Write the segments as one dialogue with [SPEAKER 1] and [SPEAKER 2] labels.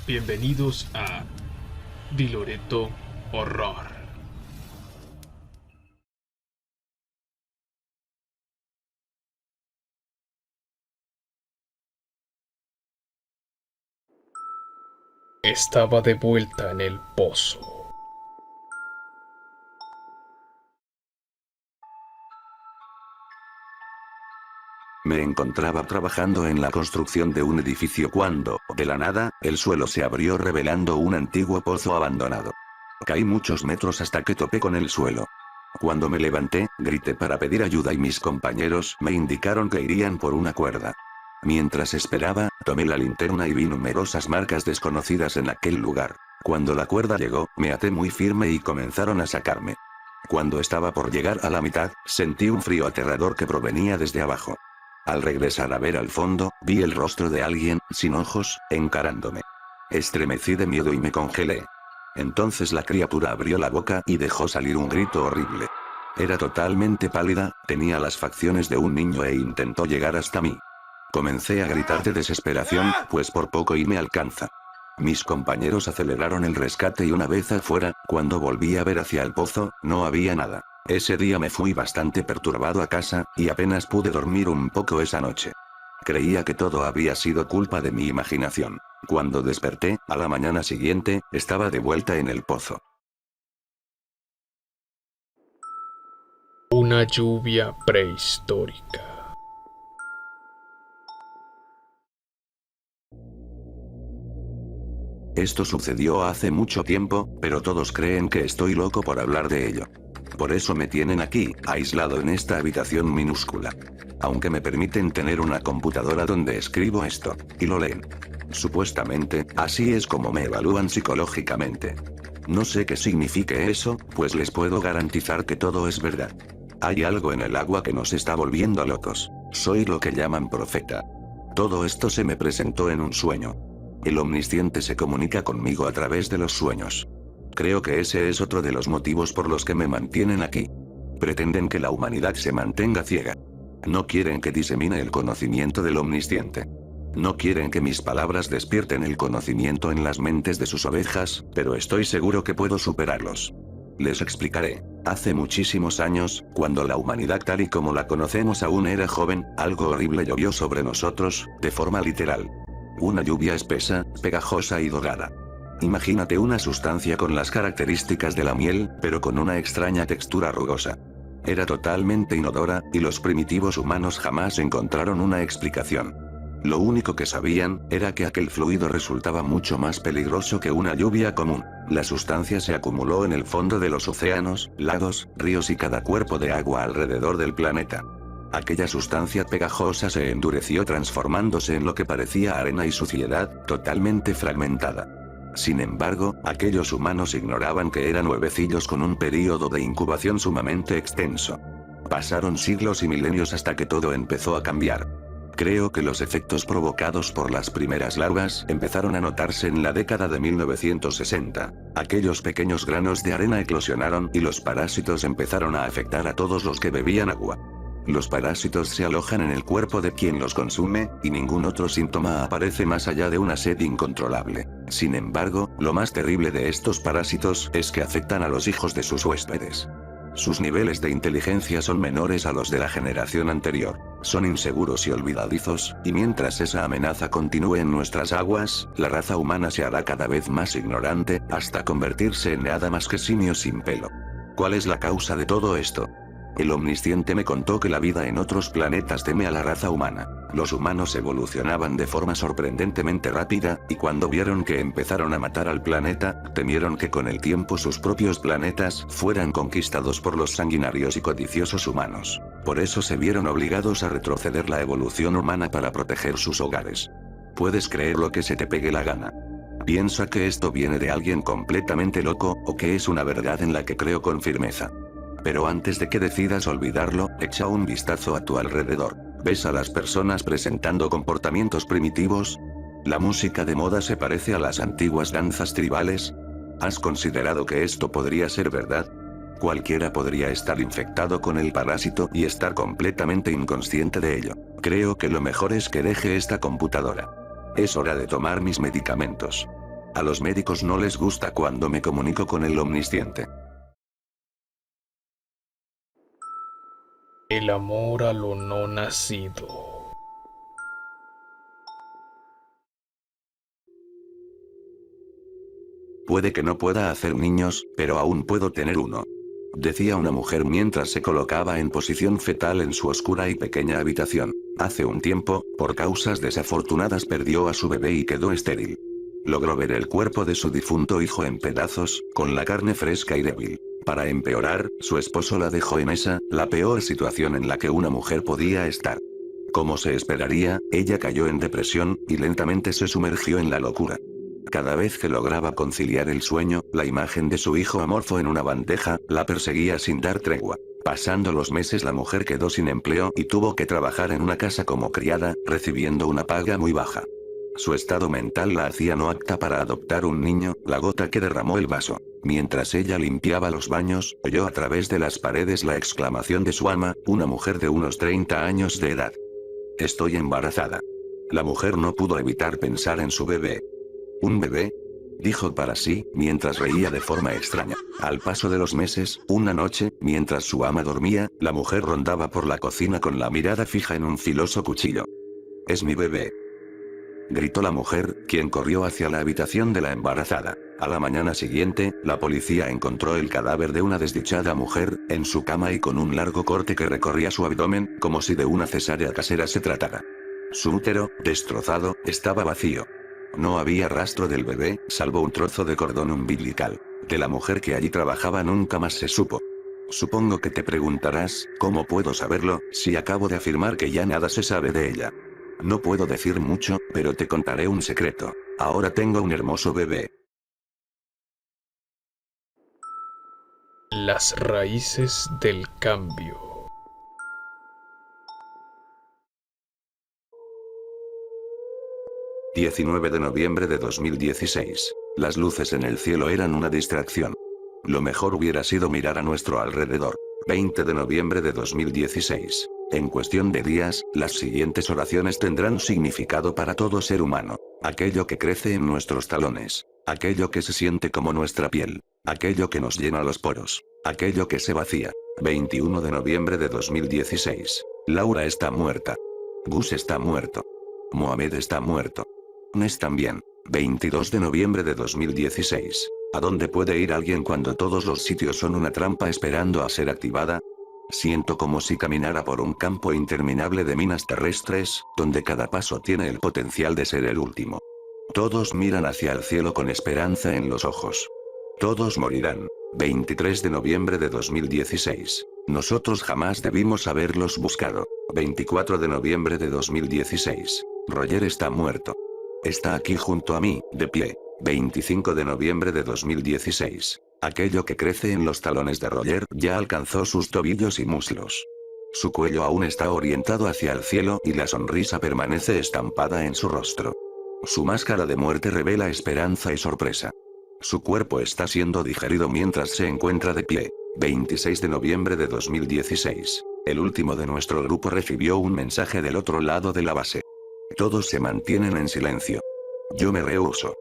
[SPEAKER 1] Bienvenidos a Di Loreto Horror. Estaba de vuelta en el pozo.
[SPEAKER 2] Me encontraba trabajando en la construcción de un edificio cuando, de la nada, el suelo se abrió revelando un antiguo pozo abandonado. Caí muchos metros hasta que topé con el suelo. Cuando me levanté, grité para pedir ayuda y mis compañeros me indicaron que irían por una cuerda. Mientras esperaba, tomé la linterna y vi numerosas marcas desconocidas en aquel lugar. Cuando la cuerda llegó, me até muy firme y comenzaron a sacarme. Cuando estaba por llegar a la mitad, sentí un frío aterrador que provenía desde abajo. Al regresar a ver al fondo, vi el rostro de alguien, sin ojos, encarándome. Estremecí de miedo y me congelé. Entonces la criatura abrió la boca y dejó salir un grito horrible. Era totalmente pálida, tenía las facciones de un niño e intentó llegar hasta mí. Comencé a gritar de desesperación, pues por poco y me alcanza. Mis compañeros aceleraron el rescate y una vez afuera, cuando volví a ver hacia el pozo, no había nada. Ese día me fui bastante perturbado a casa, y apenas pude dormir un poco esa noche. Creía que todo había sido culpa de mi imaginación. Cuando desperté, a la mañana siguiente, estaba de vuelta en el pozo.
[SPEAKER 1] Una lluvia prehistórica.
[SPEAKER 2] Esto sucedió hace mucho tiempo, pero todos creen que estoy loco por hablar de ello. Por eso me tienen aquí, aislado en esta habitación minúscula. Aunque me permiten tener una computadora donde escribo esto, y lo leen. Supuestamente, así es como me evalúan psicológicamente. No sé qué signifique eso, pues les puedo garantizar que todo es verdad. Hay algo en el agua que nos está volviendo locos. Soy lo que llaman profeta. Todo esto se me presentó en un sueño. El omnisciente se comunica conmigo a través de los sueños. Creo que ese es otro de los motivos por los que me mantienen aquí. Pretenden que la humanidad se mantenga ciega. No quieren que disemine el conocimiento del omnisciente. No quieren que mis palabras despierten el conocimiento en las mentes de sus ovejas, pero estoy seguro que puedo superarlos. Les explicaré. Hace muchísimos años, cuando la humanidad tal y como la conocemos aún era joven, algo horrible llovió sobre nosotros, de forma literal. Una lluvia espesa, pegajosa y dorada. Imagínate una sustancia con las características de la miel, pero con una extraña textura rugosa. Era totalmente inodora, y los primitivos humanos jamás encontraron una explicación. Lo único que sabían, era que aquel fluido resultaba mucho más peligroso que una lluvia común. La sustancia se acumuló en el fondo de los océanos, lagos, ríos y cada cuerpo de agua alrededor del planeta. Aquella sustancia pegajosa se endureció transformándose en lo que parecía arena y suciedad, totalmente fragmentada. Sin embargo, aquellos humanos ignoraban que eran huevecillos con un período de incubación sumamente extenso. Pasaron siglos y milenios hasta que todo empezó a cambiar. Creo que los efectos provocados por las primeras larvas empezaron a notarse en la década de 1960. Aquellos pequeños granos de arena eclosionaron y los parásitos empezaron a afectar a todos los que bebían agua. Los parásitos se alojan en el cuerpo de quien los consume, y ningún otro síntoma aparece más allá de una sed incontrolable. Sin embargo, lo más terrible de estos parásitos es que afectan a los hijos de sus huéspedes. Sus niveles de inteligencia son menores a los de la generación anterior. Son inseguros y olvidadizos, y mientras esa amenaza continúe en nuestras aguas, la raza humana se hará cada vez más ignorante, hasta convertirse en nada más que simios sin pelo. ¿Cuál es la causa de todo esto? El omnisciente me contó que la vida en otros planetas teme a la raza humana. Los humanos evolucionaban de forma sorprendentemente rápida, y cuando vieron que empezaron a matar al planeta, temieron que con el tiempo sus propios planetas fueran conquistados por los sanguinarios y codiciosos humanos. Por eso se vieron obligados a retroceder la evolución humana para proteger sus hogares. Puedes creer lo que se te pegue la gana. Piensa que esto viene de alguien completamente loco, o que es una verdad en la que creo con firmeza. Pero antes de que decidas olvidarlo, echa un vistazo a tu alrededor. ¿Ves a las personas presentando comportamientos primitivos? ¿La música de moda se parece a las antiguas danzas tribales? ¿Has considerado que esto podría ser verdad? Cualquiera podría estar infectado con el parásito y estar completamente inconsciente de ello. Creo que lo mejor es que deje esta computadora. Es hora de tomar mis medicamentos. A los médicos no les gusta cuando me comunico con el omnisciente.
[SPEAKER 1] El amor a lo no nacido.
[SPEAKER 2] Puede que no pueda hacer niños, pero aún puedo tener uno. Decía una mujer mientras se colocaba en posición fetal en su oscura y pequeña habitación. Hace un tiempo, por causas desafortunadas perdió a su bebé y quedó estéril. Logró ver el cuerpo de su difunto hijo en pedazos, con la carne fresca y débil. Para empeorar, su esposo la dejó en esa, la peor situación en la que una mujer podía estar. Como se esperaría, ella cayó en depresión, y lentamente se sumergió en la locura. Cada vez que lograba conciliar el sueño, la imagen de su hijo amorfo en una bandeja, la perseguía sin dar tregua. Pasando los meses la mujer quedó sin empleo y tuvo que trabajar en una casa como criada, recibiendo una paga muy baja. Su estado mental la hacía no apta para adoptar un niño, la gota que derramó el vaso. Mientras ella limpiaba los baños, oyó a través de las paredes la exclamación de su ama, una mujer de unos 30 años de edad. «Estoy embarazada». La mujer no pudo evitar pensar en su bebé. ¿Un bebé?, dijo para sí, mientras reía de forma extraña. Al paso de los meses, una noche, mientras su ama dormía, la mujer rondaba por la cocina con la mirada fija en un filoso cuchillo. «Es mi bebé», gritó la mujer, quien corrió hacia la habitación de la embarazada. A la mañana siguiente, la policía encontró el cadáver de una desdichada mujer, en su cama y con un largo corte que recorría su abdomen, como si de una cesárea casera se tratara. Su útero, destrozado, estaba vacío. No había rastro del bebé, salvo un trozo de cordón umbilical. De la mujer que allí trabajaba nunca más se supo. Supongo que te preguntarás, ¿cómo puedo saberlo, si acabo de afirmar que ya nada se sabe de ella? No puedo decir mucho, pero te contaré un secreto. Ahora tengo un hermoso bebé.
[SPEAKER 1] Las raíces del cambio.
[SPEAKER 2] ...19 de noviembre de 2016. Las luces en el cielo eran una distracción. Lo mejor hubiera sido mirar a nuestro alrededor. 20 de noviembre de 2016. En cuestión de días, las siguientes oraciones tendrán significado para todo ser humano. Aquello que crece en nuestros talones. Aquello que se siente como nuestra piel. Aquello que nos llena los poros. Aquello que se vacía. 21 de noviembre de 2016. Laura está muerta. Gus está muerto. Mohamed está muerto. Nes también. 22 de noviembre de 2016. ¿A dónde puede ir alguien cuando todos los sitios son una trampa esperando a ser activada? Siento como si caminara por un campo interminable de minas terrestres, donde cada paso tiene el potencial de ser el último. Todos miran hacia el cielo con esperanza en los ojos. Todos morirán. 23 de noviembre de 2016. Nosotros jamás debimos haberlos buscado. 24 de noviembre de 2016. Roger está muerto. Está aquí junto a mí, de pie. 25 de noviembre de 2016. Aquello que crece en los talones de Roger ya alcanzó sus tobillos y muslos. Su cuello aún está orientado hacia el cielo y la sonrisa permanece estampada en su rostro. Su máscara de muerte revela esperanza y sorpresa. Su cuerpo está siendo digerido mientras se encuentra de pie. 26 de noviembre de 2016. El último de nuestro grupo recibió un mensaje del otro lado de la base. Todos se mantienen en silencio. Yo me rehúso.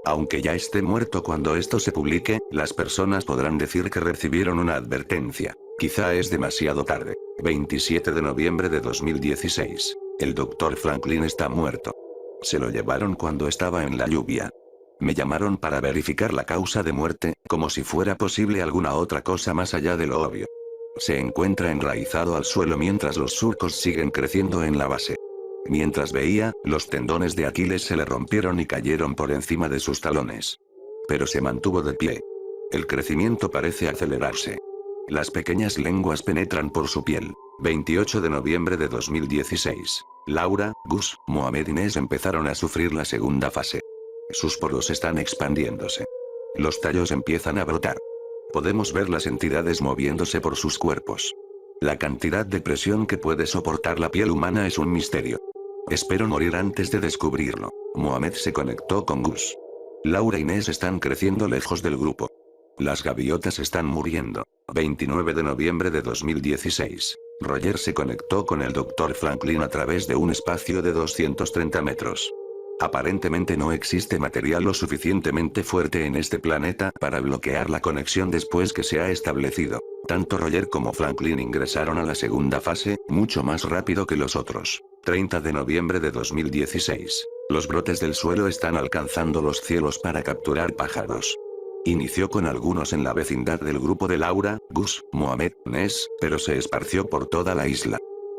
[SPEAKER 2] Aunque ya esté muerto cuando esto se publique, las personas podrán decir que recibieron una advertencia. Quizá es demasiado tarde. 27 de noviembre de 2016. El Dr. Franklin está muerto. Se lo llevaron cuando estaba en la lluvia. Me llamaron para verificar la causa de muerte, como si fuera posible alguna otra cosa más allá de lo obvio. Se encuentra enraizado al suelo mientras los surcos siguen creciendo en la base. Mientras veía, los tendones de Aquiles se le rompieron y cayeron por encima de sus talones. Pero se mantuvo de pie. El crecimiento parece acelerarse. Las pequeñas lenguas penetran por su piel. 28 de noviembre de 2016. Laura, Gus, Mohamed y Nes empezaron a sufrir la segunda fase. Sus poros están expandiéndose. Los tallos empiezan a brotar. Podemos ver las entidades moviéndose por sus cuerpos. La cantidad de presión que puede soportar la piel humana es un misterio. Espero morir antes de descubrirlo. Mohamed se conectó con Gus. Laura y Nes están creciendo lejos del grupo. Las gaviotas están muriendo. 29 de noviembre de 2016. Roger se conectó con el Dr. Franklin a través de un espacio de 230 metros. Aparentemente no existe material lo suficientemente fuerte en este planeta para bloquear la conexión después que se ha establecido. Tanto Roger como Franklin ingresaron a la segunda fase, mucho más rápido que los otros. 30 de noviembre de 2016. Los brotes del suelo están alcanzando los cielos para capturar pájaros. Inició con algunos en la vecindad del grupo de Laura, Gus, Mohamed, Ness, pero se esparció por toda la isla.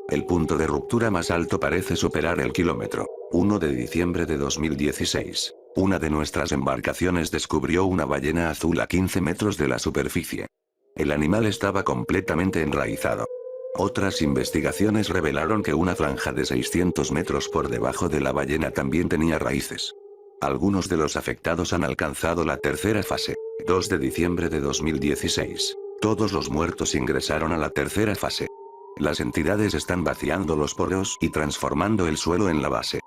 [SPEAKER 2] El punto de ruptura más alto parece superar el kilómetro. 1 de diciembre de 2016. Una de nuestras embarcaciones descubrió una ballena azul a 15 metros de la superficie. El animal estaba completamente enraizado. Otras investigaciones revelaron que una franja de 600 metros por debajo de la ballena también tenía raíces. Algunos de los afectados han alcanzado la tercera fase. 2 de diciembre de 2016. Todos los muertos ingresaron a la tercera fase. Las entidades están vaciando los poros y transformando el suelo en la base.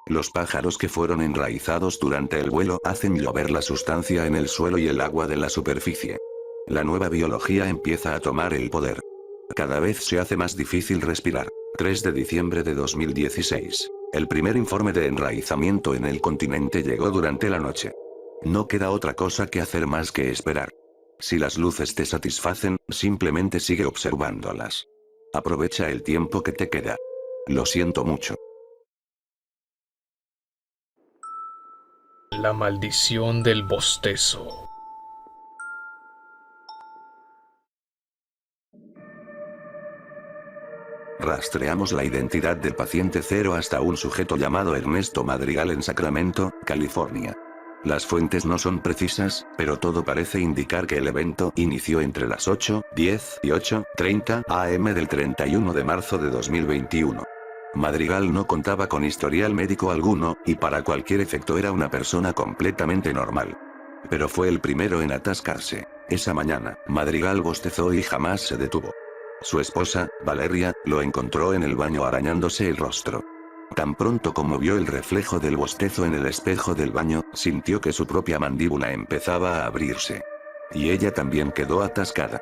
[SPEAKER 2] Los pájaros que fueron enraizados durante el vuelo hacen llover la sustancia en el suelo y el agua de la superficie. La nueva biología empieza a tomar el poder. Cada vez se hace más difícil respirar. 3 de diciembre de 2016. El primer informe de enraizamiento en el continente llegó durante la noche. No queda otra cosa que hacer más que esperar. Si las luces te satisfacen, simplemente sigue observándolas. Aprovecha el tiempo que te queda. Lo siento mucho.
[SPEAKER 1] La maldición del bostezo.
[SPEAKER 2] Rastreamos la identidad del paciente cero hasta un sujeto llamado Ernesto Madrigal en Sacramento, California. Las fuentes no son precisas, pero todo parece indicar que el evento inició entre las 8:10 y 8:30 am del 31 de marzo de 2021. Madrigal no contaba con historial médico alguno, y para cualquier efecto era una persona completamente normal. Pero fue el primero en atascarse. Esa mañana, Madrigal bostezó y jamás se detuvo. Su esposa, Valeria, lo encontró en el baño arañándose el rostro. Tan pronto como vio el reflejo del bostezo en el espejo del baño, sintió que su propia mandíbula empezaba a abrirse. Y ella también quedó atascada.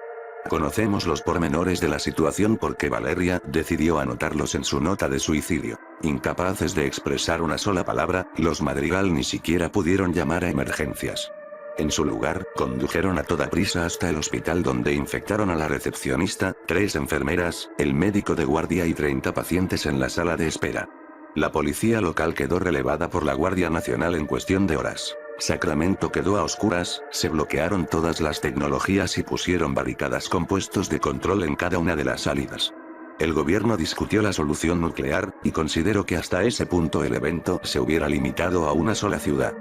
[SPEAKER 2] Conocemos los pormenores de la situación porque Valeria decidió anotarlos en su nota de suicidio. Incapaces de expresar una sola palabra, los Madrigal ni siquiera pudieron llamar a emergencias. En su lugar, condujeron a toda prisa hasta el hospital donde infectaron a la recepcionista, 3 enfermeras, el médico de guardia y 30 pacientes en la sala de espera. La policía local quedó relevada por la Guardia Nacional en cuestión de horas. Sacramento quedó a oscuras, se bloquearon todas las tecnologías y pusieron barricadas con puestos de control en cada una de las salidas. El gobierno discutió la solución nuclear, y consideró que hasta ese punto el evento se hubiera limitado a una sola ciudad.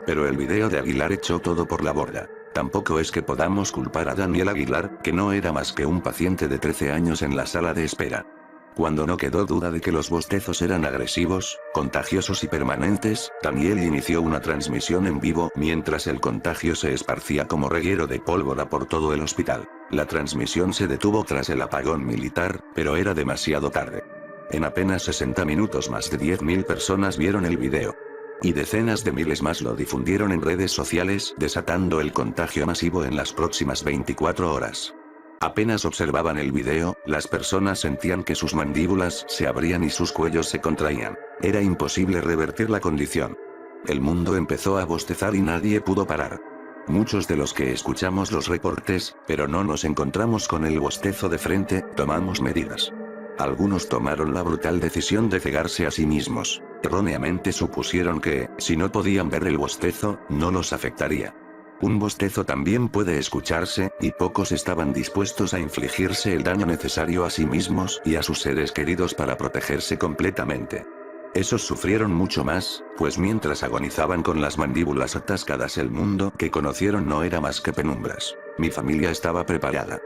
[SPEAKER 2] Pero el video de Aguilar echó todo por la borda. Tampoco es que podamos culpar a Daniel Aguilar, que no era más que un paciente de 13 años en la sala de espera. Cuando no quedó duda de que los bostezos eran agresivos, contagiosos y permanentes, Daniel inició una transmisión en vivo mientras el contagio se esparcía como reguero de pólvora por todo el hospital. La transmisión se detuvo tras el apagón militar, pero era demasiado tarde. En apenas 60 minutos más de 10.000 personas vieron el video. Y decenas de miles más lo difundieron en redes sociales, desatando el contagio masivo en las próximas 24 horas. Apenas observaban el video, las personas sentían que sus mandíbulas se abrían y sus cuellos se contraían. Era imposible revertir la condición. El mundo empezó a bostezar y nadie pudo parar. Muchos de los que escuchamos los reportes, pero no nos encontramos con el bostezo de frente, tomamos medidas. Algunos tomaron la brutal decisión de cegarse a sí mismos. Erróneamente supusieron que, si no podían ver el bostezo, no los afectaría. Un bostezo también puede escucharse, y pocos estaban dispuestos a infligirse el daño necesario a sí mismos y a sus seres queridos para protegerse completamente. Esos sufrieron mucho más, pues mientras agonizaban con las mandíbulas atascadas el mundo que conocieron no era más que penumbras. Mi familia estaba preparada.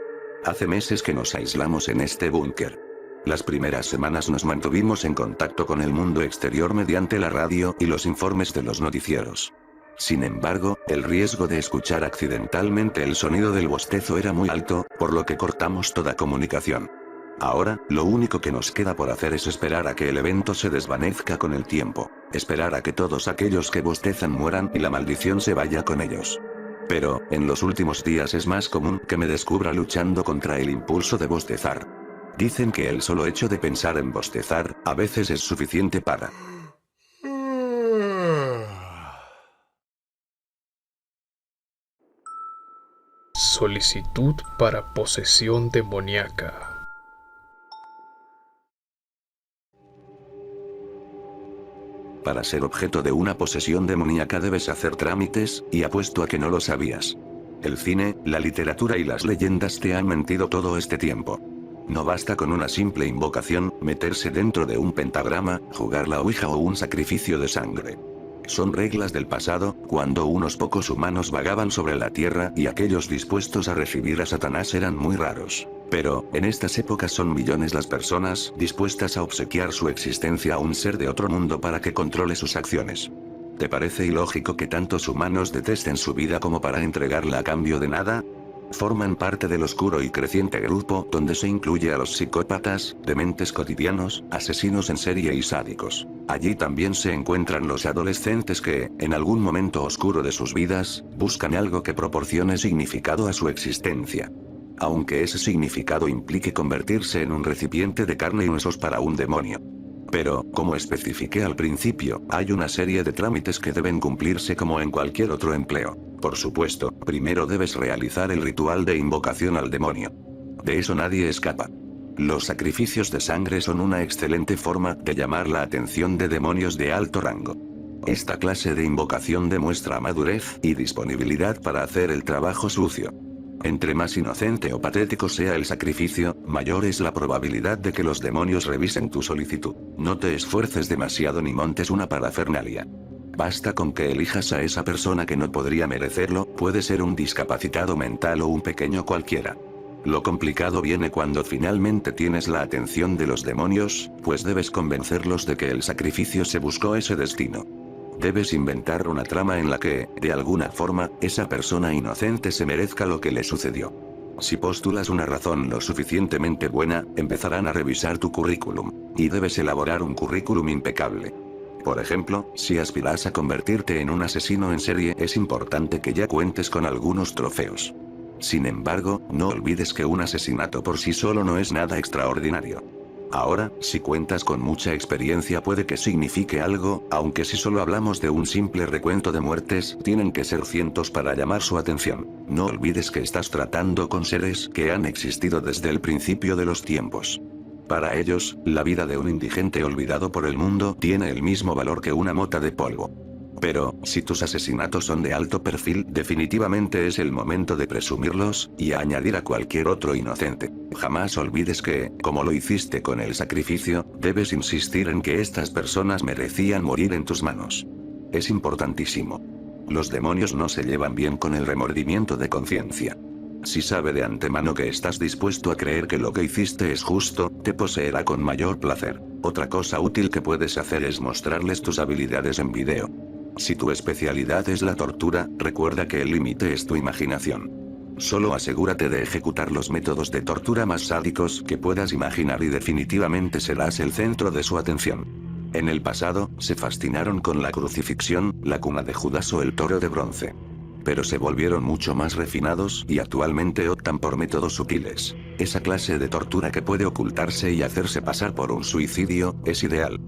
[SPEAKER 2] Hace meses que nos aislamos en este búnker. Las primeras semanas nos mantuvimos en contacto con el mundo exterior mediante la radio y los informes de los noticieros. Sin embargo, el riesgo de escuchar accidentalmente el sonido del bostezo era muy alto, por lo que cortamos toda comunicación. Ahora, lo único que nos queda por hacer es esperar a que el evento se desvanezca con el tiempo. Esperar a que todos aquellos que bostezan mueran y la maldición se vaya con ellos. Pero, en los últimos días es más común que me descubra luchando contra el impulso de bostezar. Dicen que el solo hecho de pensar en bostezar, a veces es suficiente para
[SPEAKER 1] solicitud para posesión demoníaca.
[SPEAKER 2] Para ser objeto de una posesión demoníaca debes hacer trámites, y apuesto a que no lo sabías. El cine, la literatura y las leyendas te han mentido todo este tiempo. No basta con una simple invocación, meterse dentro de un pentagrama, jugar la ouija o un sacrificio de sangre. Son reglas del pasado, cuando unos pocos humanos vagaban sobre la tierra y aquellos dispuestos a recibir a Satanás eran muy raros. Pero, en estas épocas son millones las personas dispuestas a obsequiar su existencia a un ser de otro mundo para que controle sus acciones. ¿Te parece ilógico que tantos humanos detesten su vida como para entregarla a cambio de nada? Forman parte del oscuro y creciente grupo donde se incluye a los psicópatas, dementes cotidianos, asesinos en serie y sádicos. Allí también se encuentran los adolescentes que, en algún momento oscuro de sus vidas, buscan algo que proporcione significado a su existencia. Aunque ese significado implique convertirse en un recipiente de carne y huesos para un demonio. Pero, como especifiqué al principio, hay una serie de trámites que deben cumplirse como en cualquier otro empleo. Por supuesto, primero debes realizar el ritual de invocación al demonio. De eso nadie escapa. Los sacrificios de sangre son una excelente forma de llamar la atención de demonios de alto rango. Esta clase de invocación demuestra madurez y disponibilidad para hacer el trabajo sucio. Entre más inocente o patético sea el sacrificio, mayor es la probabilidad de que los demonios revisen tu solicitud. No te esfuerces demasiado ni montes una parafernalia. Basta con que elijas a esa persona que no podría merecerlo, puede ser un discapacitado mental o un pequeño cualquiera. Lo complicado viene cuando finalmente tienes la atención de los demonios, pues debes convencerlos de que el sacrificio se buscó ese destino. Debes inventar una trama en la que, de alguna forma, esa persona inocente se merezca lo que le sucedió. Si postulas una razón lo suficientemente buena, empezarán a revisar tu currículum, y debes elaborar un currículum impecable. Por ejemplo, si aspiras a convertirte en un asesino en serie, es importante que ya cuentes con algunos trofeos. Sin embargo, no olvides que un asesinato por sí solo no es nada extraordinario. Ahora, si cuentas con mucha experiencia puede que signifique algo, aunque si solo hablamos de un simple recuento de muertes, tienen que ser cientos para llamar su atención. No olvides que estás tratando con seres que han existido desde el principio de los tiempos. Para ellos, la vida de un indigente olvidado por el mundo tiene el mismo valor que una mota de polvo. Pero, si tus asesinatos son de alto perfil, definitivamente es el momento de presumirlos, y añadir a cualquier otro inocente. Jamás olvides que, como lo hiciste con el sacrificio, debes insistir en que estas personas merecían morir en tus manos. Es importantísimo. Los demonios no se llevan bien con el remordimiento de conciencia. Si sabe de antemano que estás dispuesto a creer que lo que hiciste es justo, te poseerá con mayor placer. Otra cosa útil que puedes hacer es mostrarles tus habilidades en video. Si tu especialidad es la tortura, recuerda que el límite es tu imaginación. Solo asegúrate de ejecutar los métodos de tortura más sádicos que puedas imaginar y definitivamente serás el centro de su atención. En el pasado, se fascinaron con la crucifixión, la cuna de Judas o el toro de bronce. Pero se volvieron mucho más refinados y actualmente optan por métodos sutiles. Esa clase de tortura que puede ocultarse y hacerse pasar por un suicidio, es ideal.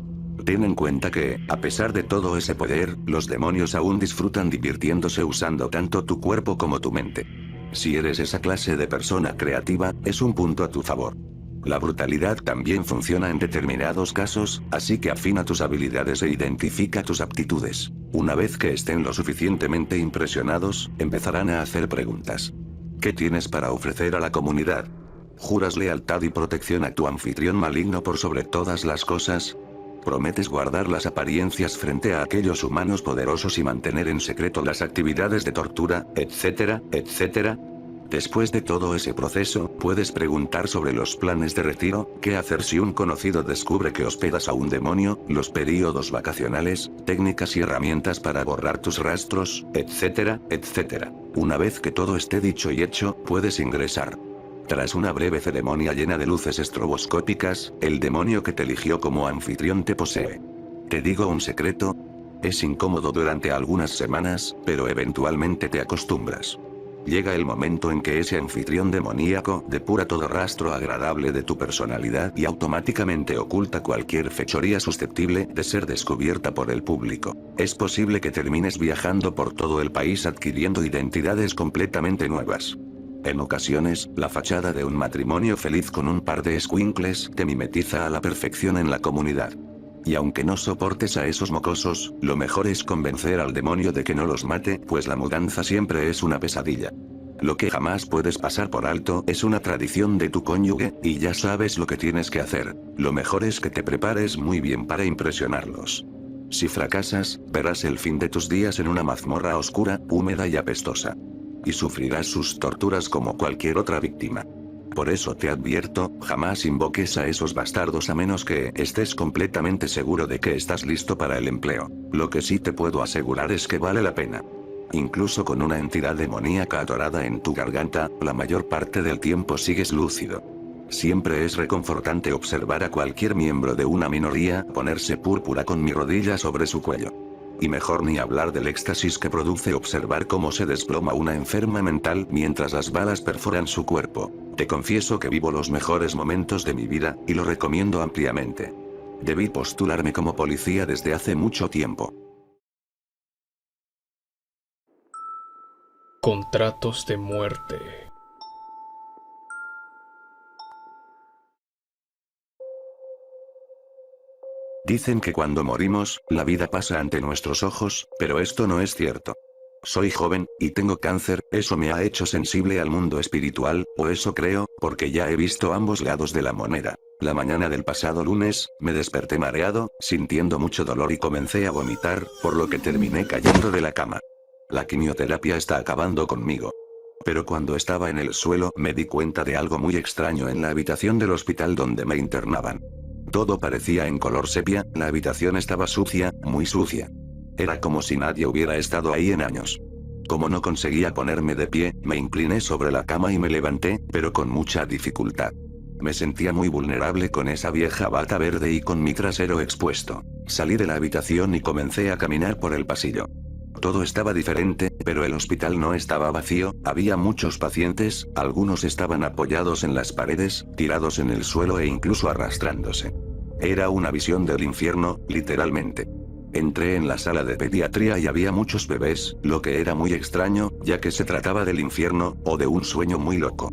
[SPEAKER 2] Ten en cuenta que, a pesar de todo ese poder, los demonios aún disfrutan divirtiéndose usando tanto tu cuerpo como tu mente. Si eres esa clase de persona creativa, es un punto a tu favor. La brutalidad también funciona en determinados casos, así que afina tus habilidades e identifica tus aptitudes. Una vez que estén lo suficientemente impresionados, empezarán a hacer preguntas. ¿Qué tienes para ofrecer a la comunidad? ¿Juras lealtad y protección a tu anfitrión maligno por sobre todas las cosas? ¿Prometes guardar las apariencias frente a aquellos humanos poderosos y mantener en secreto las actividades de tortura, etcétera, etcétera? Después de todo ese proceso, puedes preguntar sobre los planes de retiro, qué hacer si un conocido descubre que hospedas a un demonio, los períodos vacacionales, técnicas y herramientas para borrar tus rastros, etcétera, etcétera. Una vez que todo esté dicho y hecho, puedes ingresar. Tras una breve ceremonia llena de luces estroboscópicas, el demonio que te eligió como anfitrión te posee. Te digo un secreto. Es incómodo durante algunas semanas, pero eventualmente te acostumbras. Llega el momento en que ese anfitrión demoníaco depura todo rastro agradable de tu personalidad y automáticamente oculta cualquier fechoría susceptible de ser descubierta por el público. Es posible que termines viajando por todo el país adquiriendo identidades completamente nuevas. En ocasiones, la fachada de un matrimonio feliz con un par de escuincles te mimetiza a la perfección en la comunidad. Y aunque no soportes a esos mocosos, lo mejor es convencer al demonio de que no los mate, pues la mudanza siempre es una pesadilla. Lo que jamás puedes pasar por alto es una tradición de tu cónyuge, y ya sabes lo que tienes que hacer. Lo mejor es que te prepares muy bien para impresionarlos. Si fracasas, verás el fin de tus días en una mazmorra oscura, húmeda y apestosa. Y sufrirás sus torturas como cualquier otra víctima. Por eso te advierto, jamás invoques a esos bastardos a menos que estés completamente seguro de que estás listo para el empleo. Lo que sí te puedo asegurar es que vale la pena. Incluso con una entidad demoníaca atorada en tu garganta, la mayor parte del tiempo sigues lúcido. Siempre es reconfortante observar a cualquier miembro de una minoría ponerse púrpura con mi rodilla sobre su cuello. Y mejor ni hablar del éxtasis que produce observar cómo se desploma una enferma mental mientras las balas perforan su cuerpo. Te confieso que vivo los mejores momentos de mi vida, y lo recomiendo ampliamente. Debí postularme como policía desde hace mucho tiempo.
[SPEAKER 1] Contratos de muerte.
[SPEAKER 2] Dicen que cuando morimos, la vida pasa ante nuestros ojos, pero esto no es cierto. Soy joven, y tengo cáncer, eso me ha hecho sensible al mundo espiritual, o eso creo, porque ya he visto ambos lados de la moneda. La mañana del pasado lunes, me desperté mareado, sintiendo mucho dolor y comencé a vomitar, por lo que terminé cayendo de la cama. La quimioterapia está acabando conmigo. Pero cuando estaba en el suelo me di cuenta de algo muy extraño en la habitación del hospital donde me internaban. Todo parecía en color sepia, la habitación estaba sucia, muy sucia. Era como si nadie hubiera estado ahí en años. Como no conseguía ponerme de pie, me incliné sobre la cama y me levanté, pero con mucha dificultad. Me sentía muy vulnerable con esa vieja bata verde y con mi trasero expuesto. Salí de la habitación y comencé a caminar por el pasillo. Todo estaba diferente, pero el hospital no estaba vacío, había muchos pacientes, algunos estaban apoyados en las paredes, tirados en el suelo e incluso arrastrándose. Era una visión del infierno, literalmente. Entré en la sala de pediatría y había muchos bebés, lo que era muy extraño, ya que se trataba del infierno, o de un sueño muy loco.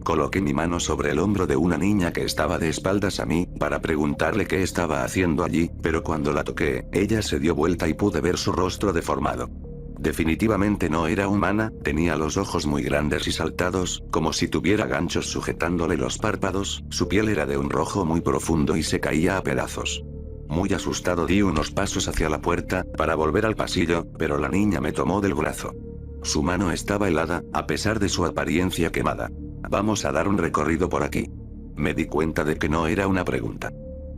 [SPEAKER 2] Coloqué mi mano sobre el hombro de una niña que estaba de espaldas a mí, para preguntarle qué estaba haciendo allí, pero cuando la toqué, ella se dio vuelta y pude ver su rostro deformado. Definitivamente no era humana, tenía los ojos muy grandes y saltados, como si tuviera ganchos sujetándole los párpados, su piel era de un rojo muy profundo y se caía a pedazos. Muy asustado di unos pasos hacia la puerta, para volver al pasillo, pero la niña me tomó del brazo. Su mano estaba helada, a pesar de su apariencia quemada. Vamos a dar un recorrido por aquí. Me di cuenta de que no era una pregunta.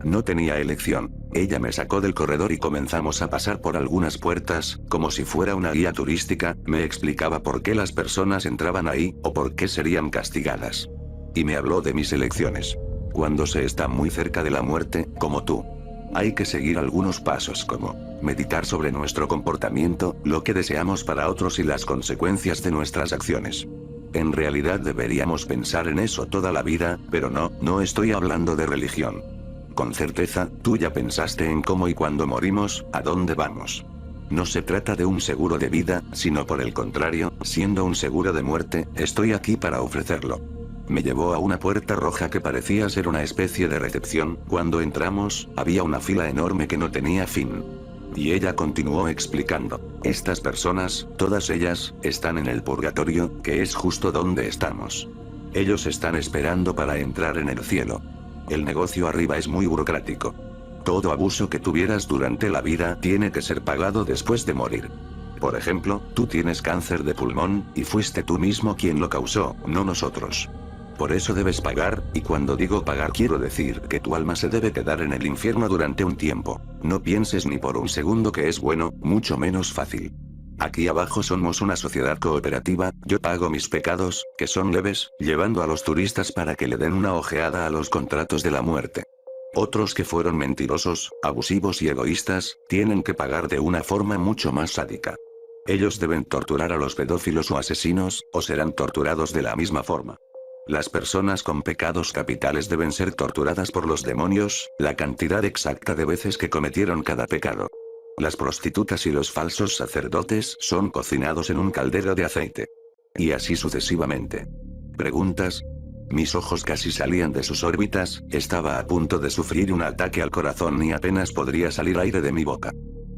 [SPEAKER 2] No tenía elección. Ella me sacó del corredor y comenzamos a pasar por algunas puertas, como si fuera una guía turística, me explicaba por qué las personas entraban ahí, o por qué serían castigadas. Y me habló de mis elecciones. Cuando se está muy cerca de la muerte, como tú. Hay que seguir algunos pasos como meditar sobre nuestro comportamiento, lo que deseamos para otros y las consecuencias de nuestras acciones. En realidad deberíamos pensar en eso toda la vida, pero no estoy hablando de religión. Con certeza, tú ya pensaste en cómo y cuándo morimos, a dónde vamos. No se trata de un seguro de vida, sino por el contrario, siendo un seguro de muerte, estoy aquí para ofrecerlo. Me llevó a una puerta roja que parecía ser una especie de recepción. Cuando entramos, había una fila enorme que no tenía fin. Y ella continuó explicando, estas personas, todas ellas, están en el purgatorio, que es justo donde estamos. Ellos están esperando para entrar en el cielo. El negocio arriba es muy burocrático. Todo abuso que tuvieras durante la vida tiene que ser pagado después de morir. Por ejemplo, tú tienes cáncer de pulmón, y fuiste tú mismo quien lo causó, no nosotros. Por eso debes pagar, y cuando digo pagar quiero decir que tu alma se debe quedar en el infierno durante un tiempo. No pienses ni por un segundo que es bueno, mucho menos fácil. Aquí abajo somos una sociedad cooperativa, yo pago mis pecados, que son leves, llevando a los turistas para que le den una ojeada a los contratos de la muerte. Otros que fueron mentirosos, abusivos y egoístas, tienen que pagar de una forma mucho más sádica. Ellos deben torturar a los pedófilos o asesinos, o serán torturados de la misma forma. Las personas con pecados capitales deben ser torturadas por los demonios, la cantidad exacta de veces que cometieron cada pecado. Las prostitutas y los falsos sacerdotes son cocinados en un caldero de aceite. Y así sucesivamente. ¿Preguntas? Mis ojos casi salían de sus órbitas, estaba a punto de sufrir un ataque al corazón y apenas podría salir aire de mi boca.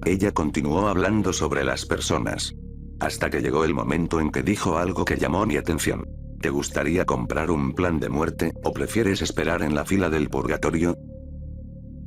[SPEAKER 2] Ella continuó hablando sobre las personas. Hasta que llegó el momento en que dijo algo que llamó mi atención. ¿Te gustaría comprar un plan de muerte, o prefieres esperar en la fila del purgatorio?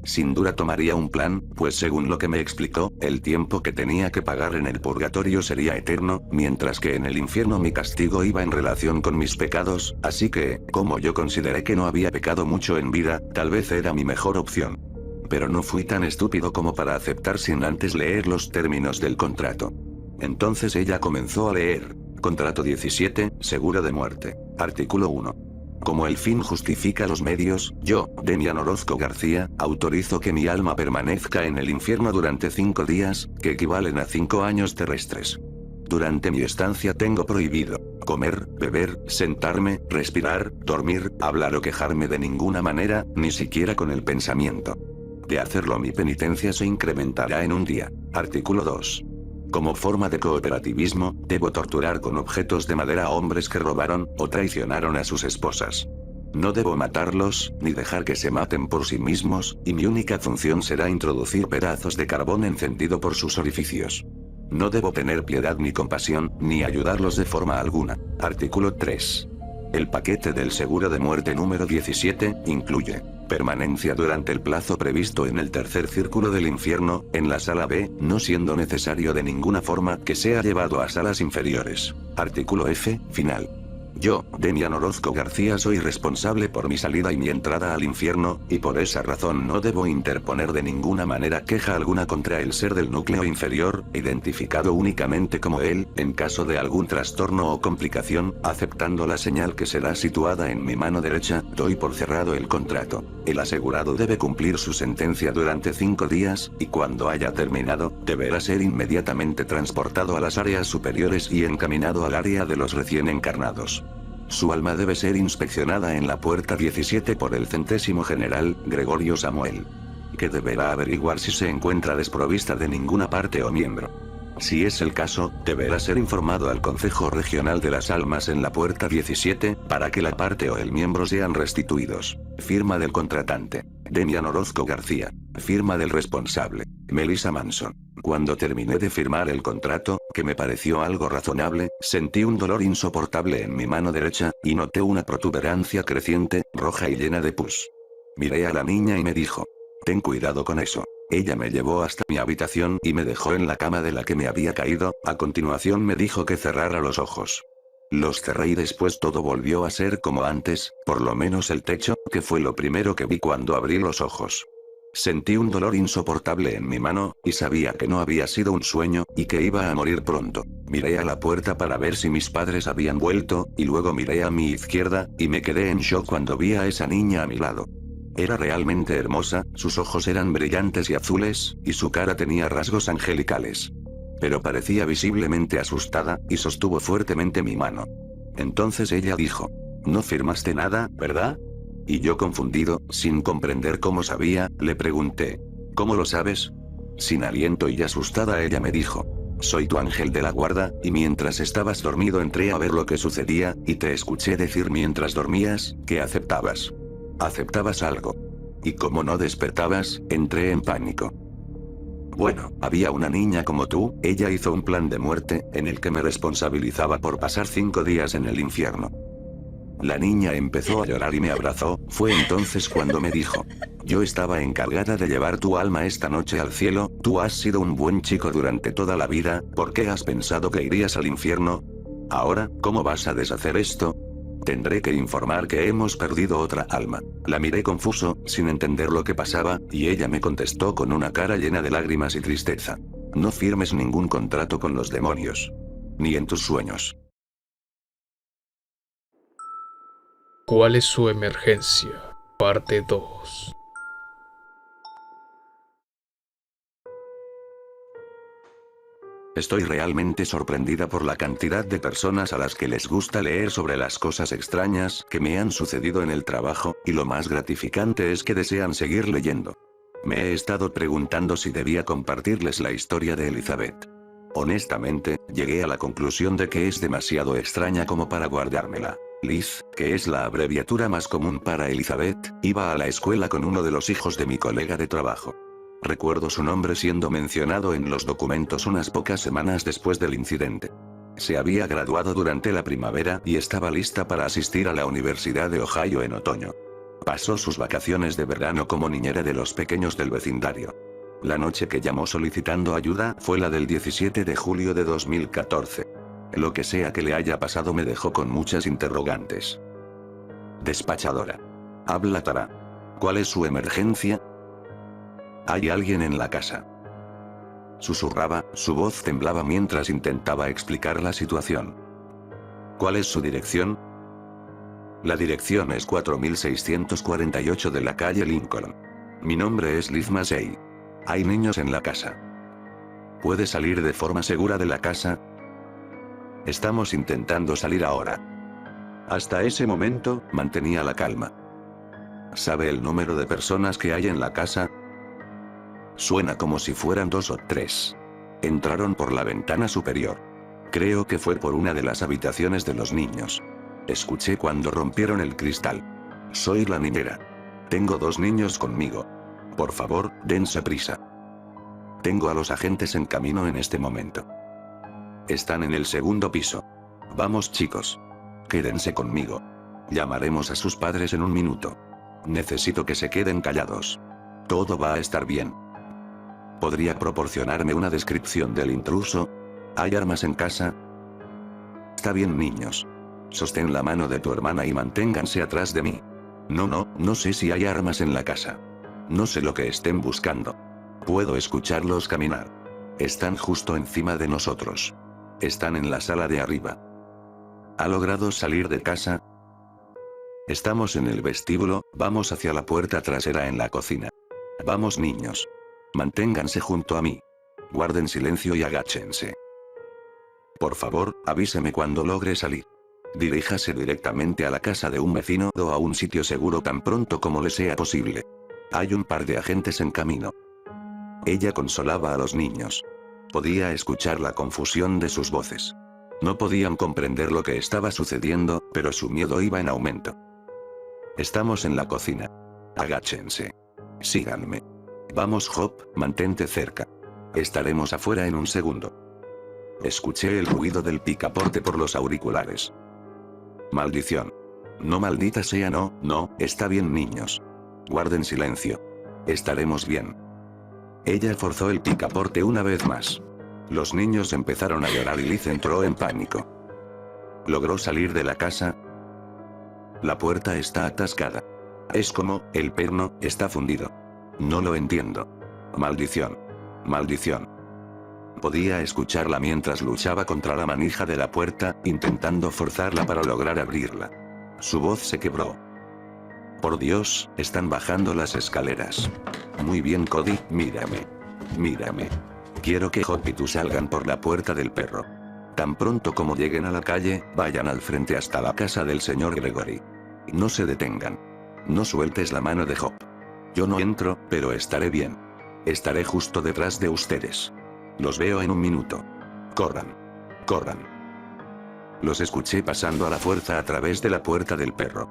[SPEAKER 2] Sin duda tomaría un plan, pues según lo que me explicó, el tiempo que tenía que pagar en el purgatorio sería eterno, mientras que en el infierno mi castigo iba en relación con mis pecados, así que, como yo consideré que no había pecado mucho en vida, tal vez era mi mejor opción. Pero no fui tan estúpido como para aceptar sin antes leer los términos del contrato. Entonces ella comenzó a leer. Contrato 17, seguro de muerte. Artículo 1. Como el fin justifica los medios, yo, Demian Orozco García, autorizo que mi alma permanezca en el infierno durante 5 días, que equivalen a 5 años terrestres. Durante mi estancia tengo prohibido comer, beber, sentarme, respirar, dormir, hablar o quejarme de ninguna manera, ni siquiera con el pensamiento. De hacerlo mi penitencia se incrementará en un día. Artículo 2. Como forma de cooperativismo, debo torturar con objetos de madera a hombres que robaron o traicionaron a sus esposas. No debo matarlos, ni dejar que se maten por sí mismos, y mi única función será introducir pedazos de carbón encendido por sus orificios. No debo tener piedad ni compasión, ni ayudarlos de forma alguna. Artículo 3. El paquete del seguro de muerte número 17, incluye permanencia durante el plazo previsto en el tercer círculo del infierno, en la sala B, no siendo necesario de ninguna forma que sea llevado a salas inferiores. Artículo F, final. Yo, Demian Orozco García, soy responsable por mi salida y mi entrada al infierno, y por esa razón no debo interponer de ninguna manera queja alguna contra el ser del núcleo inferior, identificado únicamente como él, en caso de algún trastorno o complicación, aceptando la señal que será situada en mi mano derecha, doy por cerrado el contrato. El asegurado debe cumplir su sentencia durante 5 días, y cuando haya terminado, deberá ser inmediatamente transportado a las áreas superiores y encaminado al área de los recién encarnados. Su alma debe ser inspeccionada en la puerta 17 por el centésimo general, Gregorio Samuel, que deberá averiguar si se encuentra desprovista de ninguna parte o miembro. Si es el caso, deberá ser informado al Concejo Regional de las Almas en la puerta 17, para que la parte o el miembro sean restituidos. Firma del contratante. Demian Orozco García. Firma del responsable. Melissa Manson. Cuando terminé de firmar el contrato, que me pareció algo razonable, sentí un dolor insoportable en mi mano derecha, y noté una protuberancia creciente, roja y llena de pus. Miré a la niña y me dijo: ten cuidado con eso. Ella me llevó hasta mi habitación y me dejó en la cama de la que me había caído, a continuación me dijo que cerrara los ojos. Los cerré y después todo volvió a ser como antes, por lo menos el techo, que fue lo primero que vi cuando abrí los ojos. Sentí un dolor insoportable en mi mano, y sabía que no había sido un sueño, y que iba a morir pronto. Miré a la puerta para ver si mis padres habían vuelto, y luego miré a mi izquierda, y me quedé en shock cuando vi a esa niña a mi lado. Era realmente hermosa, sus ojos eran brillantes y azules, y su cara tenía rasgos angelicales. Pero parecía visiblemente asustada, y sostuvo fuertemente mi mano. Entonces ella dijo: no firmaste nada, ¿verdad? Y yo, confundido, sin comprender cómo sabía, le pregunté: ¿cómo lo sabes? Sin aliento y asustada ella me dijo: soy tu ángel de la guarda, y mientras estabas dormido entré a ver lo que sucedía, y te escuché decir mientras dormías, que aceptabas. Aceptabas algo. Y como no despertabas, entré en pánico. Bueno, había una niña como tú, ella hizo un plan de muerte, en el que me responsabilizaba por pasar 5 días en el infierno. La niña empezó a llorar y me abrazó, fue entonces cuando me dijo: yo estaba encargada de llevar tu alma esta noche al cielo, tú has sido un buen chico durante toda la vida, ¿por qué has pensado que irías al infierno? Ahora, ¿cómo vas a deshacer esto? Tendré que informar que hemos perdido otra alma. La miré confuso, sin entender lo que pasaba, y ella me contestó con una cara llena de lágrimas y tristeza: no firmes ningún contrato con los demonios. Ni en tus sueños.
[SPEAKER 1] ¿Cuál es su emergencia? Parte 2.
[SPEAKER 2] Estoy realmente sorprendida por la cantidad de personas a las que les gusta leer sobre las cosas extrañas que me han sucedido en el trabajo, y lo más gratificante es que desean seguir leyendo. Me he estado preguntando si debía compartirles la historia de Elizabeth. Honestamente, llegué a la conclusión de que es demasiado extraña como para guardármela. Liz, que es la abreviatura más común para Elizabeth, iba a la escuela con uno de los hijos de mi colega de trabajo. Recuerdo su nombre siendo mencionado en los documentos unas pocas semanas después del incidente. Se había graduado durante la primavera y estaba lista para asistir a la Universidad de Ohio en otoño. Pasó sus vacaciones de verano como niñera de los pequeños del vecindario. La noche que llamó solicitando ayuda fue la del 17 de julio de 2014. Lo que sea que le haya pasado me dejó con muchas interrogantes. Despachadora. Habla Tara. ¿Cuál es su emergencia? Hay alguien en la casa. Susurraba, su voz temblaba mientras intentaba explicar la situación. ¿Cuál es su dirección? La dirección es 4648 de la calle Lincoln. Mi nombre es Liz Massey. Hay niños en la casa. ¿Puede salir de forma segura de la casa? Estamos intentando salir ahora. Hasta ese momento, mantenía la calma. ¿Sabe el número de personas que hay en la casa? Suena como si fueran 2 o 3. Entraron por la ventana superior. Creo que fue por una de las habitaciones de los niños. Escuché cuando rompieron el cristal. Soy la niñera. Tengo 2 niños conmigo. Por favor, dense prisa. Tengo a los agentes en camino en este momento. Están en el segundo piso. Vamos chicos. Quédense conmigo. Llamaremos a sus padres en un minuto. Necesito que se queden callados. Todo va a estar bien. ¿Podría proporcionarme una descripción del intruso? ¿Hay armas en casa? Está bien niños. Sostén la mano de tu hermana y manténganse atrás de mí. No sé si hay armas en la casa. No sé lo que estén buscando. Puedo escucharlos caminar. Están justo encima de nosotros. Están en la sala de arriba. ¿Ha logrado salir de casa? Estamos en el vestíbulo, vamos hacia la puerta trasera en la cocina. Vamos niños. Manténganse junto a mí. Guarden silencio y agáchense. Por favor, avíseme cuando logre salir. Diríjase directamente a la casa de un vecino o a un sitio seguro tan pronto como le sea posible. Hay un par de agentes en camino. Ella consolaba a los niños. Podía escuchar la confusión de sus voces. No podían comprender lo que estaba sucediendo, pero su miedo iba en aumento. Estamos en la cocina. Agáchense. Síganme. Vamos Hop, mantente cerca. Estaremos afuera en un segundo. Escuché el ruido del picaporte por los auriculares. Maldición. No maldita sea no, está bien niños. Guarden silencio. Estaremos bien. Ella forzó el picaporte una vez más. Los niños empezaron a llorar y Liz entró en pánico. ¿Logró salir de la casa? La puerta está atascada. Es como, el perno, está fundido. No lo entiendo. Maldición. Maldición. Podía escucharla mientras luchaba contra la manija de la puerta, intentando forzarla para lograr abrirla. Su voz se quebró. Por Dios, están bajando las escaleras. Muy bien Cody, mírame. Mírame. Quiero que Hop y tú salgan por la puerta del perro. Tan pronto como lleguen a la calle, vayan al frente hasta la casa del señor Gregory. No se detengan. No sueltes la mano de Hop. Yo no entro, pero estaré bien. Estaré justo detrás de ustedes. Los veo en un minuto. Corran. Corran. Los escuché pasando a la fuerza a través de la puerta del perro.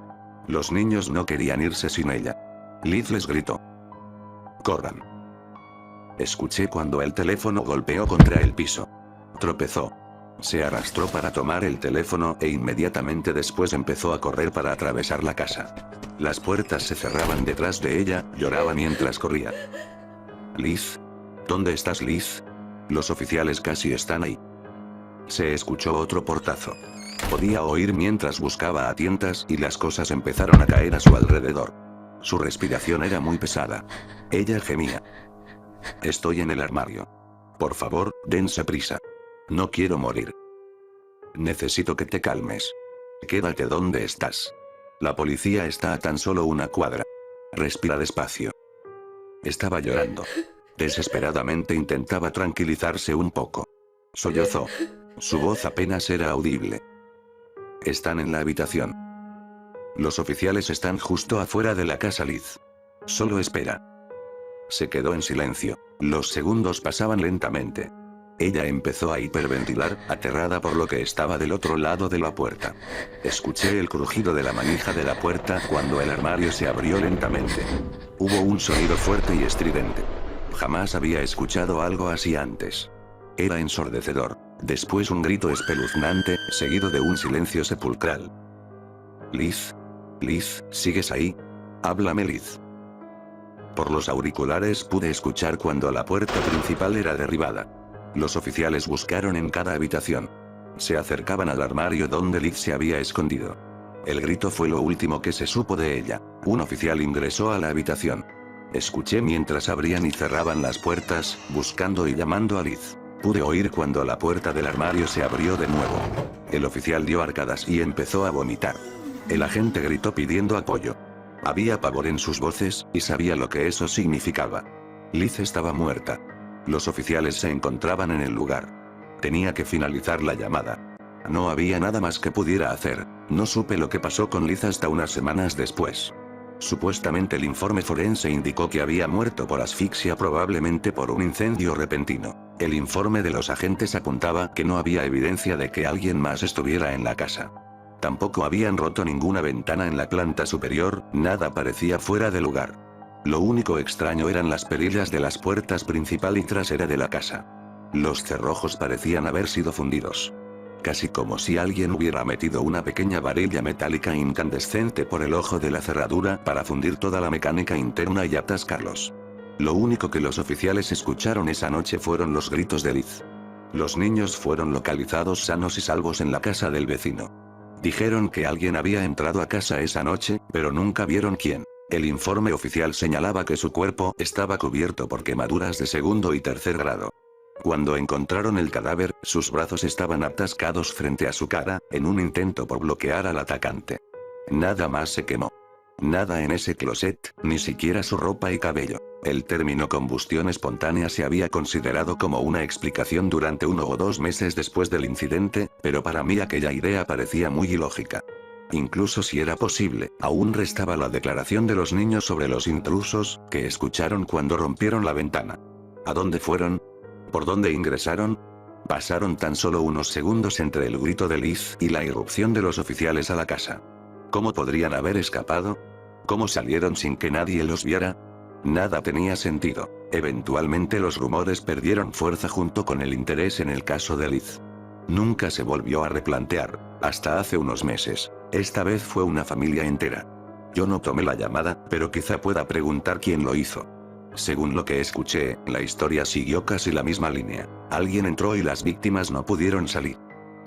[SPEAKER 2] Los niños no querían irse sin ella. Liz les gritó. Corran. Escuché cuando el teléfono golpeó contra el piso. Tropezó. Se arrastró para tomar el teléfono e inmediatamente después empezó a correr para atravesar la casa. Las puertas se cerraban detrás de ella, lloraba mientras corría. Liz. ¿Dónde estás Liz? Los oficiales casi están ahí. Se escuchó otro portazo. Podía oír mientras buscaba a tientas y las cosas empezaron a caer a su alrededor. Su respiración era muy pesada. Ella gemía. Estoy en el armario. Por favor, dense prisa. No quiero morir. Necesito que te calmes. Quédate donde estás. La policía está a tan solo una cuadra. Respira despacio. Estaba llorando. Desesperadamente intentaba tranquilizarse un poco. Sollozó. Su voz apenas era audible. Están en la habitación. Los oficiales están justo afuera de la casa Liz. Solo espera. Se quedó en silencio. Los segundos pasaban lentamente. Ella empezó a hiperventilar, aterrada por lo que estaba del otro lado de la puerta. Escuché el crujido de la manija de la puerta cuando el armario se abrió lentamente. Hubo un sonido fuerte y estridente. Jamás había escuchado algo así antes. Era ensordecedor. Después un grito espeluznante, seguido de un silencio sepulcral. Liz. Liz, ¿sigues ahí? Háblame, Liz. Por los auriculares pude escuchar cuando la puerta principal era derribada. Los oficiales buscaron en cada habitación. Se acercaban al armario donde Liz se había escondido. El grito fue lo último que se supo de ella. Un oficial ingresó a la habitación. Escuché mientras abrían y cerraban las puertas, buscando y llamando a Liz. Pude oír cuando la puerta del armario se abrió de nuevo. El oficial dio arcadas y empezó a vomitar. El agente gritó pidiendo apoyo. Había pavor en sus voces, y sabía lo que eso significaba. Liz estaba muerta. Los oficiales se encontraban en el lugar. Tenía que finalizar la llamada. No había nada más que pudiera hacer. No supe lo que pasó con Liz hasta unas semanas después. Supuestamente el informe forense indicó que había muerto por asfixia, probablemente por un incendio repentino. El informe de los agentes apuntaba que no había evidencia de que alguien más estuviera en la casa. Tampoco habían roto ninguna ventana en la planta superior, nada parecía fuera de lugar. Lo único extraño eran las perillas de las puertas principal y trasera de la casa. Los cerrojos parecían haber sido fundidos. Casi como si alguien hubiera metido una pequeña varilla metálica incandescente por el ojo de la cerradura para fundir toda la mecánica interna y atascarlos. Lo único que los oficiales escucharon esa noche fueron los gritos de Liz. Los niños fueron localizados sanos y salvos en la casa del vecino. Dijeron que alguien había entrado a casa esa noche, pero nunca vieron quién. El informe oficial señalaba que su cuerpo estaba cubierto por quemaduras de segundo y tercer grado. Cuando encontraron el cadáver, sus brazos estaban atascados frente a su cara, en un intento por bloquear al atacante. Nada más se quemó. Nada en ese closet, ni siquiera su ropa y cabello. El término combustión espontánea se había considerado como una explicación durante 1 o 2 meses después del incidente, pero para mí aquella idea parecía muy ilógica. Incluso si era posible, aún restaba la declaración de los niños sobre los intrusos, que escucharon cuando rompieron la ventana. ¿A dónde fueron? ¿Por dónde ingresaron? Pasaron tan solo unos segundos entre el grito de Liz y la irrupción de los oficiales a la casa. ¿Cómo podrían haber escapado? ¿Cómo salieron sin que nadie los viera? Nada tenía sentido. Eventualmente los rumores perdieron fuerza junto con el interés en el caso de Liz. Nunca se volvió a replantear, hasta hace unos meses. Esta vez fue una familia entera. Yo no tomé la llamada, pero quizá pueda preguntar quién lo hizo. Según lo que escuché, la historia siguió casi la misma línea. Alguien entró y las víctimas no pudieron salir.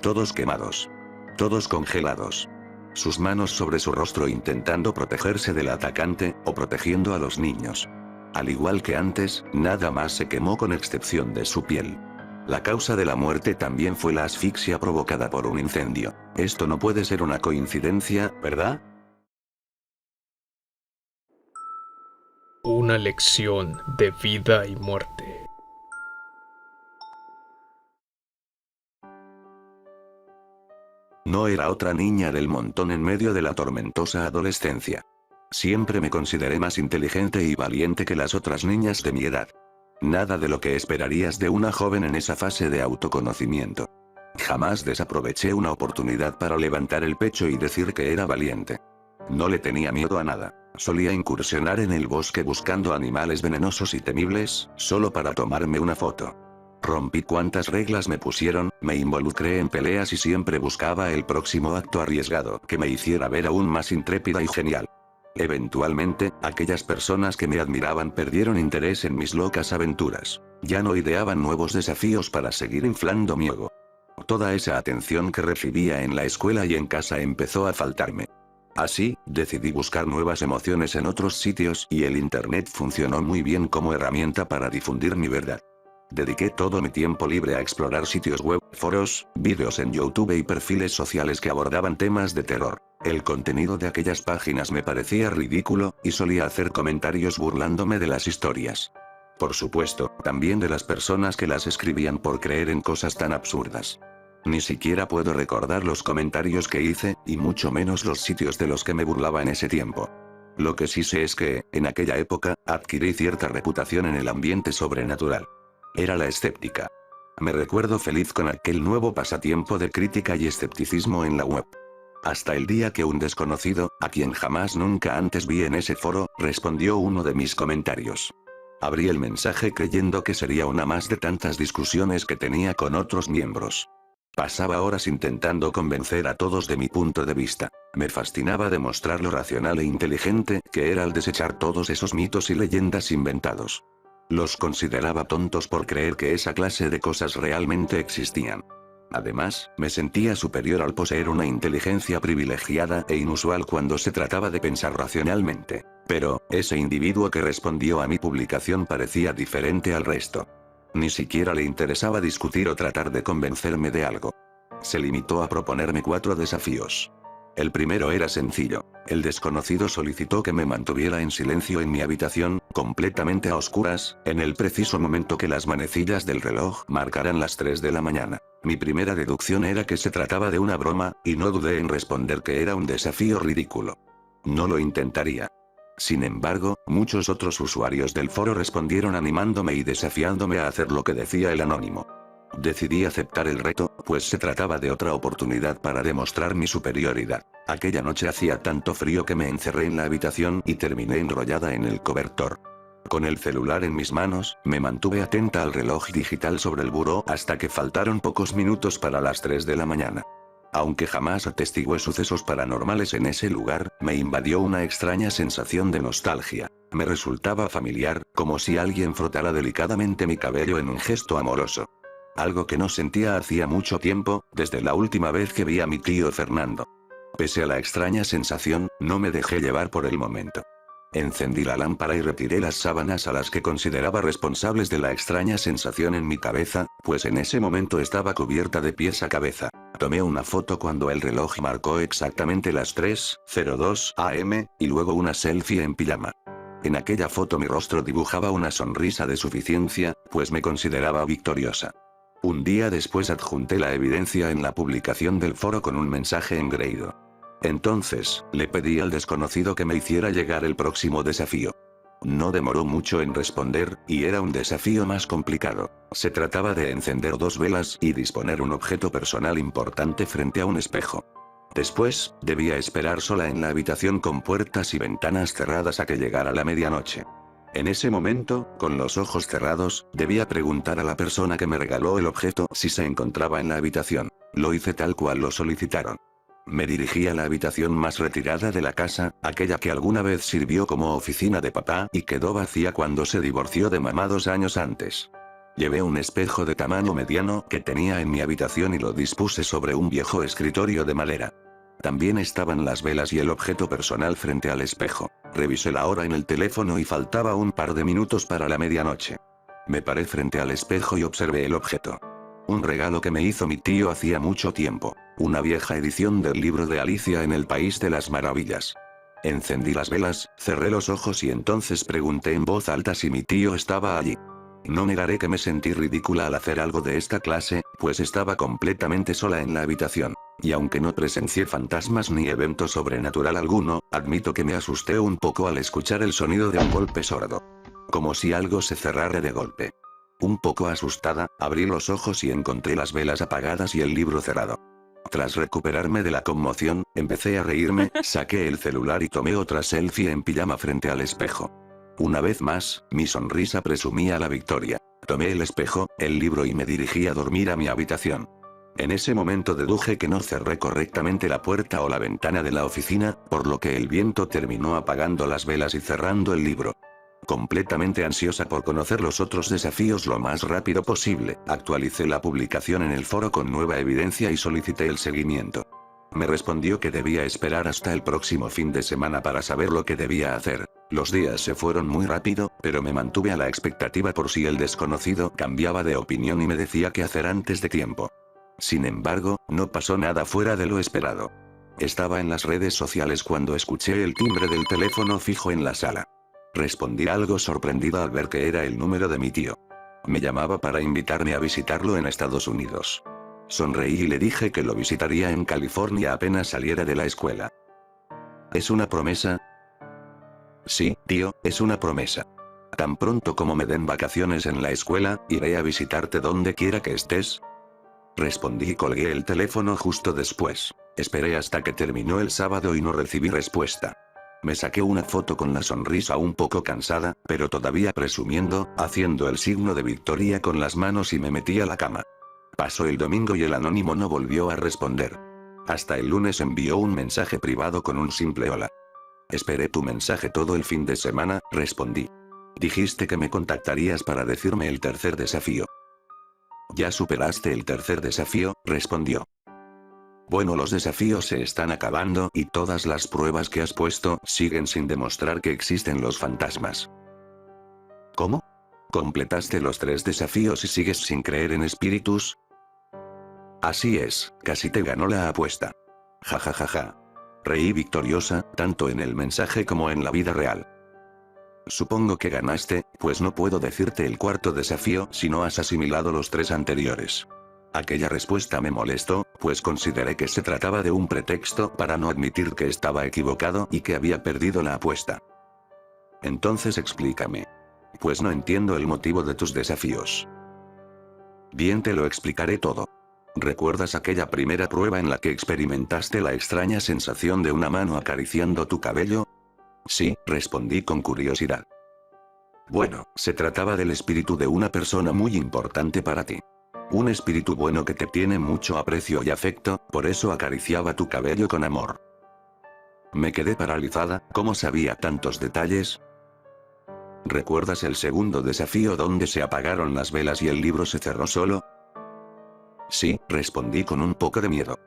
[SPEAKER 2] Todos quemados. Todos congelados. Sus manos sobre su rostro intentando protegerse del atacante, o protegiendo a los niños. Al igual que antes, nada más se quemó con excepción de su piel. La causa de la muerte también fue la asfixia provocada por un incendio. Esto no puede ser una coincidencia, ¿verdad?
[SPEAKER 1] Una lección de vida y muerte.
[SPEAKER 2] No era otra niña del montón en medio de la tormentosa adolescencia. Siempre me consideré más inteligente y valiente que las otras niñas de mi edad. Nada de lo que esperarías de una joven en esa fase de autoconocimiento. Jamás desaproveché una oportunidad para levantar el pecho y decir que era valiente. No le tenía miedo a nada. Solía incursionar en el bosque buscando animales venenosos y temibles, solo para tomarme una foto. Rompí cuantas reglas me pusieron, me involucré en peleas y siempre buscaba el próximo acto arriesgado que me hiciera ver aún más intrépida y genial. Eventualmente, aquellas personas que me admiraban perdieron interés en mis locas aventuras. Ya no ideaban nuevos desafíos para seguir inflando mi ego. Toda esa atención que recibía en la escuela y en casa empezó a faltarme. Así, decidí buscar nuevas emociones en otros sitios y el internet funcionó muy bien como herramienta para difundir mi verdad. Dediqué todo mi tiempo libre a explorar sitios web, foros, vídeos en YouTube y perfiles sociales que abordaban temas de terror. El contenido de aquellas páginas me parecía ridículo, y solía hacer comentarios burlándome de las historias. Por supuesto, también de las personas que las escribían por creer en cosas tan absurdas. Ni siquiera puedo recordar los comentarios que hice, y mucho menos los sitios de los que me burlaba en ese tiempo. Lo que sí sé es que, en aquella época, adquirí cierta reputación en el ambiente sobrenatural. Era la escéptica. Me recuerdo feliz con aquel nuevo pasatiempo de crítica y escepticismo en la web. Hasta el día que un desconocido, a quien jamás nunca antes vi en ese foro, respondió uno de mis comentarios. Abrí el mensaje creyendo que sería una más de tantas discusiones que tenía con otros miembros. Pasaba horas intentando convencer a todos de mi punto de vista. Me fascinaba demostrar lo racional e inteligente que era al desechar todos esos mitos y leyendas inventados. Los consideraba tontos por creer que esa clase de cosas realmente existían. Además, me sentía superior al poseer una inteligencia privilegiada e inusual cuando se trataba de pensar racionalmente. Pero, ese individuo que respondió a mi publicación parecía diferente al resto. Ni siquiera le interesaba discutir o tratar de convencerme de algo. Se limitó a proponerme 4 desafíos. El primero era sencillo. El desconocido solicitó que me mantuviera en silencio en mi habitación, completamente a oscuras, en el preciso momento que las manecillas del reloj marcaran las 3 de la mañana. Mi primera deducción era que se trataba de una broma, y no dudé en responder que era un desafío ridículo. No lo intentaría. Sin embargo, muchos otros usuarios del foro respondieron animándome y desafiándome a hacer lo que decía el anónimo. Decidí aceptar el reto, pues se trataba de otra oportunidad para demostrar mi superioridad. Aquella noche hacía tanto frío que me encerré en la habitación y terminé enrollada en el cobertor. Con el celular en mis manos, me mantuve atenta al reloj digital sobre el buró hasta que faltaron pocos minutos para las 3 de la mañana. Aunque jamás atestigué sucesos paranormales en ese lugar, me invadió una extraña sensación de nostalgia. Me resultaba familiar, como si alguien frotara delicadamente mi cabello en un gesto amoroso. Algo que no sentía hacía mucho tiempo, desde la última vez que vi a mi tío Fernando. Pese a la extraña sensación, no me dejé llevar por el momento. Encendí la lámpara y retiré las sábanas a las que consideraba responsables de la extraña sensación en mi cabeza, pues en ese momento estaba cubierta de pies a cabeza. Tomé una foto cuando el reloj marcó exactamente las 3:02 am, y luego una selfie en pijama. En aquella foto mi rostro dibujaba una sonrisa de suficiencia, pues me consideraba victoriosa. Un día después adjunté la evidencia en la publicación del foro con un mensaje engreído. Entonces, le pedí al desconocido que me hiciera llegar el próximo desafío. No demoró mucho en responder, y era un desafío más complicado. Se trataba de encender 2 velas y disponer un objeto personal importante frente a un espejo. Después, debía esperar sola en la habitación con puertas y ventanas cerradas a que llegara la medianoche. En ese momento, con los ojos cerrados, debía preguntar a la persona que me regaló el objeto si se encontraba en la habitación. Lo hice tal cual lo solicitaron. Me dirigí a la habitación más retirada de la casa, aquella que alguna vez sirvió como oficina de papá y quedó vacía cuando se divorció de mamá 2 años antes. Llevé un espejo de tamaño mediano que tenía en mi habitación y lo dispuse sobre un viejo escritorio de madera. También estaban las velas y el objeto personal frente al espejo. Revisé la hora en el teléfono y faltaba un par de minutos para la medianoche. Me paré frente al espejo y observé el objeto. Un regalo que me hizo mi tío hacía mucho tiempo. Una vieja edición del libro de Alicia en el País de las Maravillas. Encendí las velas, cerré los ojos y entonces pregunté en voz alta si mi tío estaba allí. No negaré que me sentí ridícula al hacer algo de esta clase, pues estaba completamente sola en la habitación. Y aunque no presencié fantasmas ni evento sobrenatural alguno, admito que me asusté un poco al escuchar el sonido de un golpe sordo. Como si algo se cerrara de golpe. Un poco asustada, abrí los ojos y encontré las velas apagadas y el libro cerrado. Tras recuperarme de la conmoción, empecé a reírme, saqué el celular y tomé otra selfie en pijama frente al espejo. Una vez más, mi sonrisa presumía la victoria. Tomé el espejo, el libro y me dirigí a dormir a mi habitación. En ese momento deduje que no cerré correctamente la puerta o la ventana de la oficina, por lo que el viento terminó apagando las velas y cerrando el libro. Completamente ansiosa por conocer los otros desafíos lo más rápido posible, actualicé la publicación en el foro con nueva evidencia y solicité el seguimiento. Me respondió que debía esperar hasta el próximo fin de semana para saber lo que debía hacer. Los días se fueron muy rápido, pero me mantuve a la expectativa por si el desconocido cambiaba de opinión y me decía qué hacer antes de tiempo. Sin embargo, no pasó nada fuera de lo esperado. Estaba en las redes sociales cuando escuché el timbre del teléfono fijo en la sala. Respondí algo sorprendida al ver que era el número de mi tío. Me llamaba para invitarme a visitarlo en Estados Unidos. Sonreí y le dije que lo visitaría en California apenas saliera de la escuela. ¿Es una promesa? Sí, tío, es una promesa. Tan pronto como me den vacaciones en la escuela, iré a visitarte donde quiera que estés. Respondí y colgué el teléfono justo después. Esperé hasta que terminó el sábado y no recibí respuesta. Me saqué una foto con la sonrisa un poco cansada, pero todavía presumiendo, haciendo el signo de victoria con las manos y me metí a la cama. Pasó el domingo y el anónimo no volvió a responder. Hasta el lunes envió un mensaje privado con un simple hola. Esperé tu mensaje todo el fin de semana, respondí. Dijiste que me contactarías para decirme el tercer desafío. Ya superaste el tercer desafío, respondió. Bueno, los desafíos se están acabando y todas las pruebas que has puesto siguen sin demostrar que existen los fantasmas. ¿Cómo? ¿Completaste los 3 desafíos y sigues sin creer en espíritus? Así es, casi te ganó la apuesta. Ja ja ja ja. Reí victoriosa, tanto en el mensaje como en la vida real. Supongo que ganaste, pues no puedo decirte el cuarto desafío si no has asimilado los 3 anteriores. Aquella respuesta me molestó, pues consideré que se trataba de un pretexto para no admitir que estaba equivocado y que había perdido la apuesta. Entonces explícame. Pues no entiendo el motivo de tus desafíos. Bien, te lo explicaré todo. ¿Recuerdas aquella primera prueba en la que experimentaste la extraña sensación de una mano acariciando tu cabello? Sí, respondí con curiosidad. Bueno, se trataba del espíritu de una persona muy importante para ti. Un espíritu bueno que te tiene mucho aprecio y afecto, por eso acariciaba tu cabello con amor. Me quedé paralizada, ¿cómo sabía tantos detalles? ¿Recuerdas el segundo desafío donde se apagaron las velas y el libro se cerró solo? Sí, respondí con un poco de miedo.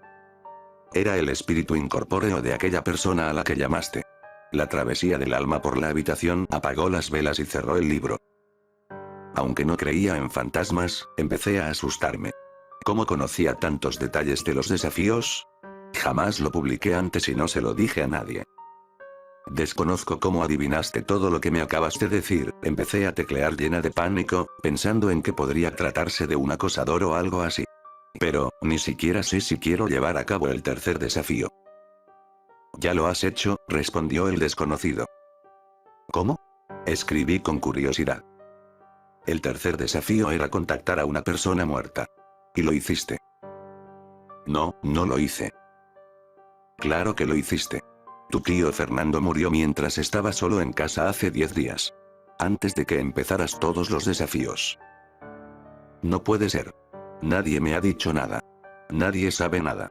[SPEAKER 2] Era el espíritu incorpóreo de aquella persona a la que llamaste. La travesía del alma por la habitación apagó las velas y cerró el libro. Aunque no creía en fantasmas, empecé a asustarme. ¿Cómo conocía tantos detalles de los desafíos? Jamás lo publiqué antes y no se lo dije a nadie. Desconozco cómo adivinaste todo lo que me acabas de decir, empecé a teclear llena de pánico, pensando en que podría tratarse de un acosador o algo así. Pero, ni siquiera sé si quiero llevar a cabo el tercer desafío. Ya lo has hecho, respondió el desconocido. ¿Cómo? Escribí con curiosidad. El tercer desafío era contactar a una persona muerta. ¿Y lo hiciste? No, no lo hice. Claro que lo hiciste. Tu tío Fernando murió mientras estaba solo en casa hace 10 días. Antes de que empezaras todos los desafíos. No puede ser. Nadie me ha dicho nada. Nadie sabe nada.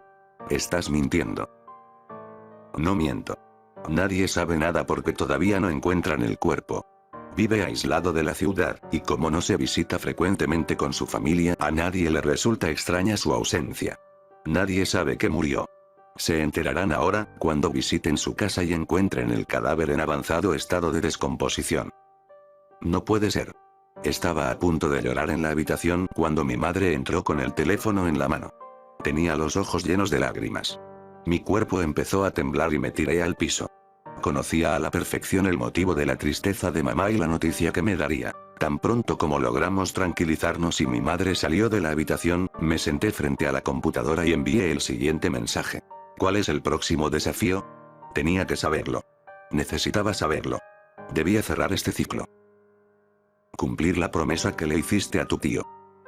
[SPEAKER 2] Estás mintiendo. No miento. Nadie sabe nada porque todavía no encuentran el cuerpo. Vive aislado de la ciudad, y como no se visita frecuentemente con su familia, a nadie le resulta extraña su ausencia. Nadie sabe que murió. Se enterarán ahora, cuando visiten su casa y encuentren el cadáver en avanzado estado de descomposición. No puede ser. Estaba a punto de llorar en la habitación cuando mi madre entró con el teléfono en la mano. Tenía los ojos llenos de lágrimas. Mi cuerpo empezó a temblar y me tiré al piso. Conocía a la perfección el motivo de la tristeza de mamá y la noticia que me daría. Tan pronto como logramos tranquilizarnos y mi madre salió de la habitación, me senté frente a la computadora y envié el siguiente mensaje. ¿Cuál es el próximo desafío? Tenía que saberlo. Necesitaba saberlo. Debía cerrar este ciclo. Cumplir la promesa que le hiciste a tu tío.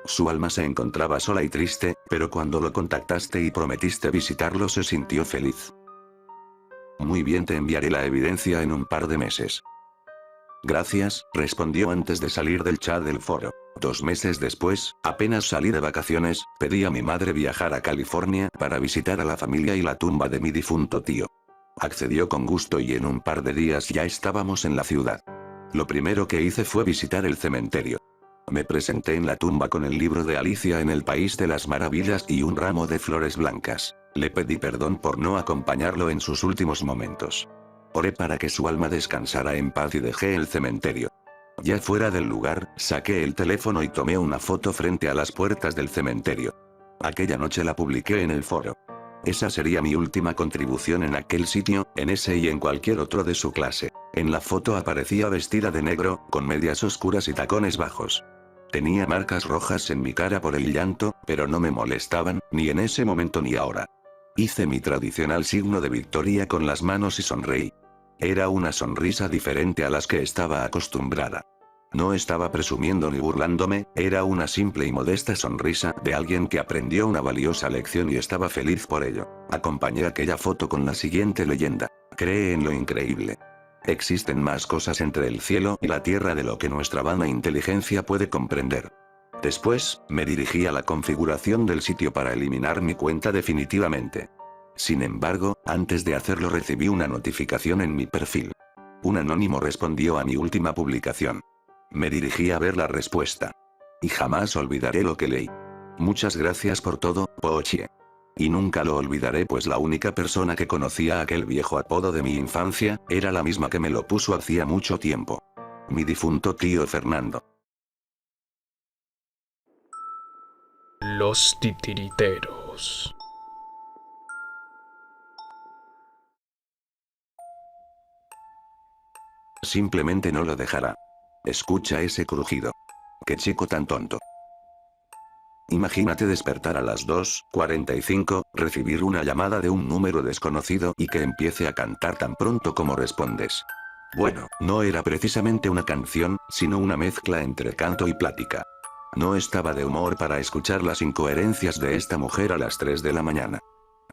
[SPEAKER 2] Su alma se encontraba sola y triste, pero cuando lo contactaste y prometiste visitarlo se sintió feliz. Muy bien, te enviaré la evidencia en un par de meses. Gracias, respondió antes de salir del chat del foro. 2 meses después, apenas salí de vacaciones, pedí a mi madre viajar a California para visitar a la familia y la tumba de mi difunto tío. Accedió con gusto y en un par de días ya estábamos en la ciudad. Lo primero que hice fue visitar el cementerio. Me presenté en la tumba con el libro de Alicia en el País de las Maravillas y un ramo de flores blancas. Le pedí perdón por no acompañarlo en sus últimos momentos. Oré para que su alma descansara en paz y dejé el cementerio. Ya fuera del lugar, saqué el teléfono y tomé una foto frente a las puertas del cementerio. Aquella noche la publiqué en el foro. Esa sería mi última contribución en aquel sitio, en ese y en cualquier otro de su clase. En la foto aparecía vestida de negro, con medias oscuras y tacones bajos. Tenía marcas rojas en mi cara por el llanto, pero no me molestaban, ni en ese momento ni ahora. Hice mi tradicional signo de victoria con las manos y sonreí. Era una sonrisa diferente a las que estaba acostumbrada. No estaba presumiendo ni burlándome, era una simple y modesta sonrisa de alguien que aprendió una valiosa lección y estaba feliz por ello. Acompañé aquella foto con la siguiente leyenda. Cree en lo increíble. Existen más cosas entre el cielo y la tierra de lo que nuestra vana inteligencia puede comprender. Después, me dirigí a la configuración del sitio para eliminar mi cuenta definitivamente. Sin embargo, antes de hacerlo recibí una notificación en mi perfil. Un anónimo respondió a mi última publicación. Me dirigí a ver la respuesta. Y jamás olvidaré lo que leí. Muchas gracias por todo, Pochie. Y nunca lo olvidaré, pues la única persona que conocía aquel viejo apodo de mi infancia, era la misma que me lo puso hacía mucho tiempo. Mi difunto tío Fernando.
[SPEAKER 1] Los titiriteros.
[SPEAKER 2] Simplemente no lo dejará. Escucha ese crujido. Qué chico tan tonto. Imagínate despertar a las 2:45, recibir una llamada de un número desconocido y que empiece a cantar tan pronto como respondes. Bueno, no era precisamente una canción, sino una mezcla entre canto y plática. No estaba de humor para escuchar las incoherencias de esta mujer a las 3 de la mañana.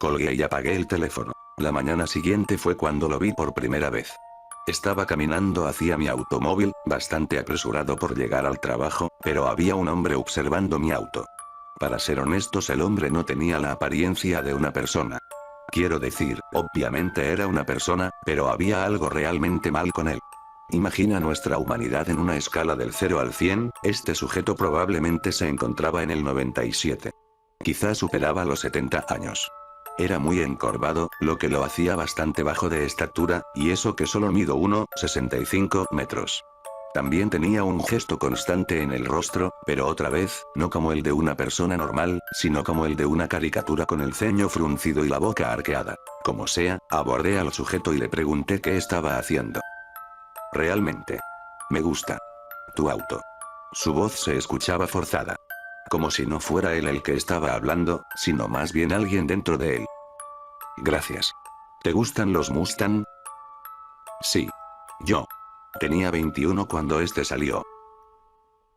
[SPEAKER 2] Colgué y apagué el teléfono. La mañana siguiente fue cuando lo vi por primera vez. Estaba caminando hacia mi automóvil, bastante apresurado por llegar al trabajo, pero había un hombre observando mi auto. Para ser honestos, el hombre no tenía la apariencia de una persona. Quiero decir, obviamente era una persona, pero había algo realmente mal con él. Imagina nuestra humanidad en una escala del 0 al 100, este sujeto probablemente se encontraba en el 97. Quizás superaba los 70 años. Era muy encorvado, lo que lo hacía bastante bajo de estatura, y eso que solo mido 1,65 metros. También tenía un gesto constante en el rostro, pero otra vez, no como el de una persona normal, sino como el de una caricatura con el ceño fruncido y la boca arqueada. Como sea, abordé al sujeto y le pregunté qué estaba haciendo. Realmente. Me gusta. Tu auto. Su voz se escuchaba forzada. Como si no fuera él el que estaba hablando, sino más bien alguien dentro de él. Gracias. ¿Te gustan los Mustang? Sí. Yo. Tenía 21 cuando este salió.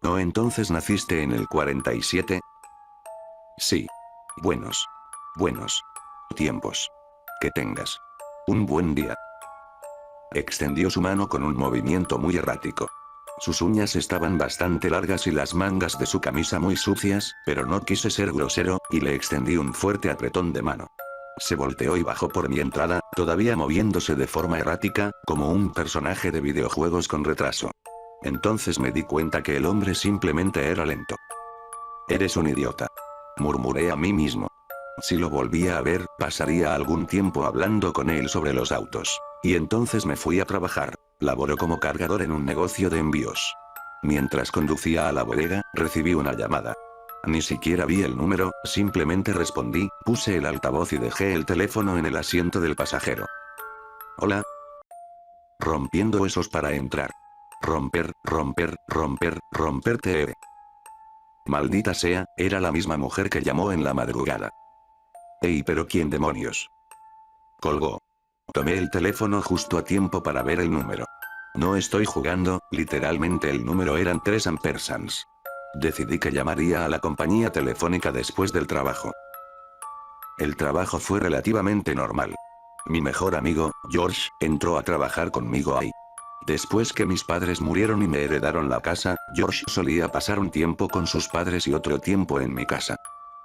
[SPEAKER 2] ¿No entonces naciste en el 47? Sí. Buenos tiempos. Que tengas un buen día. Extendió su mano con un movimiento muy errático. Sus uñas estaban bastante largas y las mangas de su camisa muy sucias, pero no quise ser grosero, y le extendí un fuerte apretón de mano. Se volteó y bajó por mi entrada, todavía moviéndose de forma errática, como un personaje de videojuegos con retraso. Entonces me di cuenta que el hombre simplemente era lento. Eres un idiota. Murmuré a mí mismo. Si lo volvía a ver, pasaría algún tiempo hablando con él sobre los autos. Y entonces me fui a trabajar. Laboró como cargador en un negocio de envíos. Mientras conducía a la bodega, recibí una llamada. Ni siquiera vi el número, simplemente respondí, puse el altavoz y dejé el teléfono en el asiento del pasajero. Hola. Rompiendo huesos para entrar. Romper, romperte. Maldita sea, era la misma mujer que llamó en la madrugada. Ey, pero ¿quién demonios? Colgó. Tomé el teléfono justo a tiempo para ver el número. No estoy jugando, literalmente el número eran 3 ampersands. Decidí que llamaría a la compañía telefónica después del trabajo. El trabajo fue relativamente normal. Mi mejor amigo, George, entró a trabajar conmigo ahí. Después que mis padres murieron y me heredaron la casa, George solía pasar un tiempo con sus padres y otro tiempo en mi casa.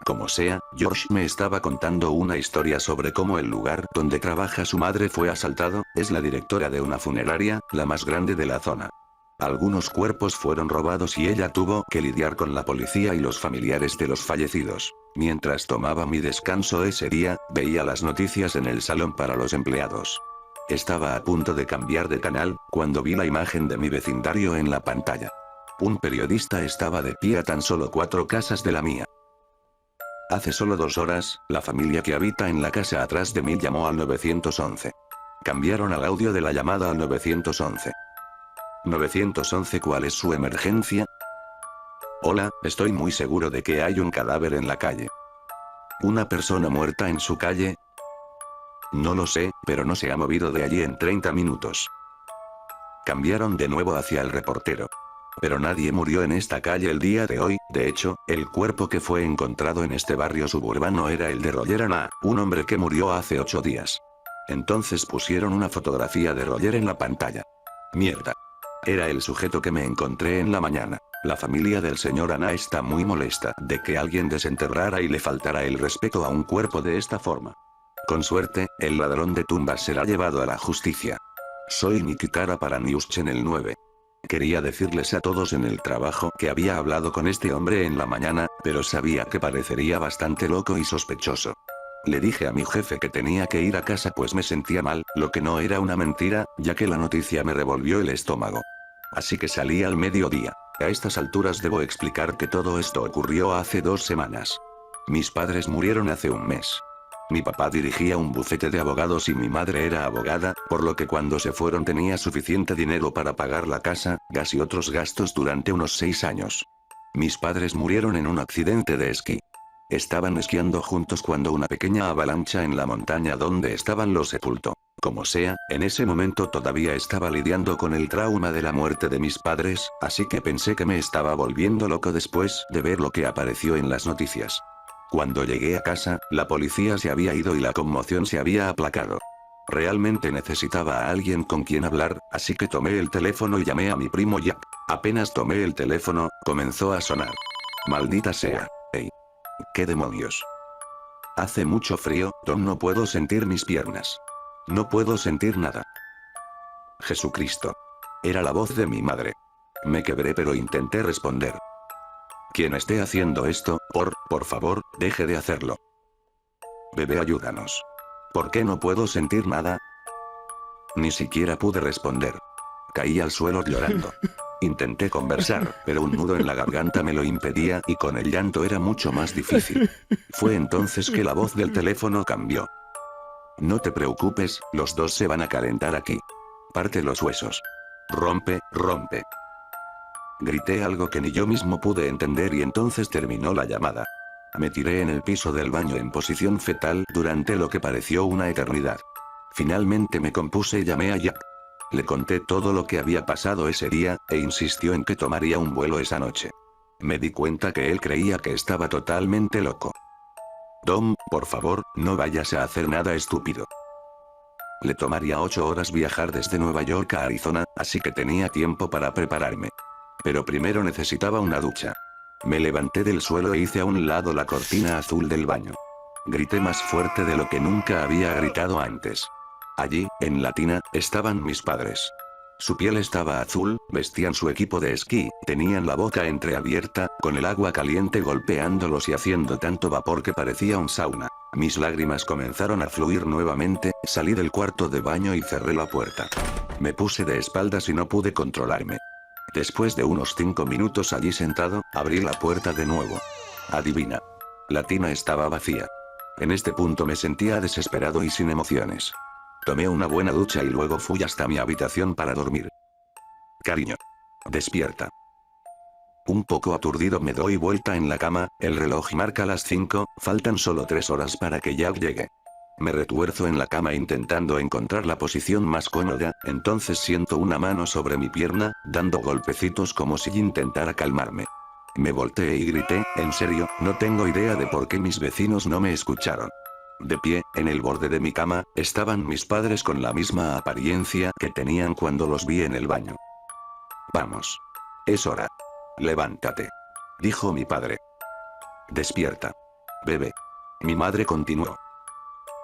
[SPEAKER 2] Como sea, George me estaba contando una historia sobre cómo el lugar donde trabaja su madre fue asaltado, es la directora de una funeraria, la más grande de la zona. Algunos cuerpos fueron robados y ella tuvo que lidiar con la policía y los familiares de los fallecidos. Mientras tomaba mi descanso ese día, veía las noticias en el salón para los empleados. Estaba a punto de cambiar de canal, cuando vi la imagen de mi vecindario en la pantalla. Un periodista estaba de pie a tan solo 4 casas de la mía. Hace solo 2 horas, la familia que habita en la casa atrás de mí llamó al 911. Cambiaron al audio de la llamada al 911. 911, ¿cuál es su emergencia? Hola, estoy muy seguro de que hay un cadáver en la calle. ¿Una persona muerta en su calle? No lo sé, pero no se ha movido de allí en 30 minutos. Cambiaron de nuevo hacia el reportero. Pero nadie murió en esta calle el día de hoy. De hecho, el cuerpo que fue encontrado en este barrio suburbano era el de Roger Ana, un hombre que murió hace 8 días. Entonces pusieron una fotografía de Roger en la pantalla. Mierda. Era el sujeto que me encontré en la mañana. La familia del señor Ana está muy molesta de que alguien desenterrara y le faltara el respeto a un cuerpo de esta forma. Con suerte, el ladrón de tumbas será llevado a la justicia. Soy Nikitara para News Channel 9. Quería decirles a todos en el trabajo que había hablado con este hombre en la mañana, pero sabía que parecería bastante loco y sospechoso. Le dije a mi jefe que tenía que ir a casa pues me sentía mal, lo que no era una mentira, ya que la noticia me revolvió el estómago. Así que salí al mediodía. A estas alturas debo explicar que todo esto ocurrió hace 2 semanas. Mis padres murieron hace un mes. Mi papá dirigía un bufete de abogados y mi madre era abogada, por lo que cuando se fueron tenía suficiente dinero para pagar la casa, gas y otros gastos durante unos 6 años. Mis padres murieron en un accidente de esquí. Estaban esquiando juntos cuando una pequeña avalancha en la montaña donde estaban los sepultó. Como sea, en ese momento todavía estaba lidiando con el trauma de la muerte de mis padres, así que pensé que me estaba volviendo loco después de ver lo que apareció en las noticias. Cuando llegué a casa, la policía se había ido y la conmoción se había aplacado. Realmente necesitaba a alguien con quien hablar, así que tomé el teléfono y llamé a mi primo Jack. Apenas tomé el teléfono, comenzó a sonar. Maldita sea. Hey. ¿Qué demonios? Hace mucho frío, Tom, no puedo sentir mis piernas. No puedo sentir nada. Jesucristo. Era la voz de mi madre. Me quebré pero intenté responder. Quien esté haciendo esto, por favor, deje de hacerlo. Bebé, ayúdanos. ¿Por qué no puedo sentir nada? Ni siquiera pude responder. Caí al suelo llorando. Intenté conversar, pero un nudo en la garganta me lo impedía y con el llanto era mucho más difícil. Fue entonces que la voz del teléfono cambió. No te preocupes, los dos se van a calentar aquí. Parte los huesos. Rompe, rompe. Grité algo que ni yo mismo pude entender y entonces terminó la llamada. Me tiré en el piso del baño en posición fetal durante lo que pareció una eternidad. Finalmente me compuse y llamé a Jack. Le conté todo lo que había pasado ese día, e insistió en que tomaría un vuelo esa noche. Me di cuenta que él creía que estaba totalmente loco. Tom, por favor, no vayas a hacer nada estúpido. Le tomaría 8 horas viajar desde Nueva York a Arizona, así que tenía tiempo para prepararme. Pero primero necesitaba una ducha. Me levanté del suelo e hice a un lado la cortina azul del baño. Grité más fuerte de lo que nunca había gritado antes. Allí, en la tina, estaban mis padres. Su piel estaba azul, vestían su equipo de esquí, tenían la boca entreabierta, con el agua caliente golpeándolos y haciendo tanto vapor que parecía un sauna. Mis lágrimas comenzaron a fluir nuevamente, salí del cuarto de baño y cerré la puerta. Me puse de espaldas y no pude controlarme. Después de unos 5 minutos allí sentado, abrí la puerta de nuevo. Adivina. La tina estaba vacía. En este punto me sentía desesperado y sin emociones. Tomé una buena ducha y luego fui hasta mi habitación para dormir. Cariño. Despierta. Un poco aturdido me doy vuelta en la cama, el reloj marca las 5, faltan solo 3 horas para que Jack llegue. Me retuerzo en la cama intentando encontrar la posición más cómoda, entonces siento una mano sobre mi pierna, dando golpecitos como si intentara calmarme. Me volteé y grité, en serio, no tengo idea de por qué mis vecinos no me escucharon. De pie, en el borde de mi cama, estaban mis padres con la misma apariencia que tenían cuando los vi en el baño. Vamos. Es hora. Levántate. Dijo mi padre. Despierta. Bebé. Mi madre continuó.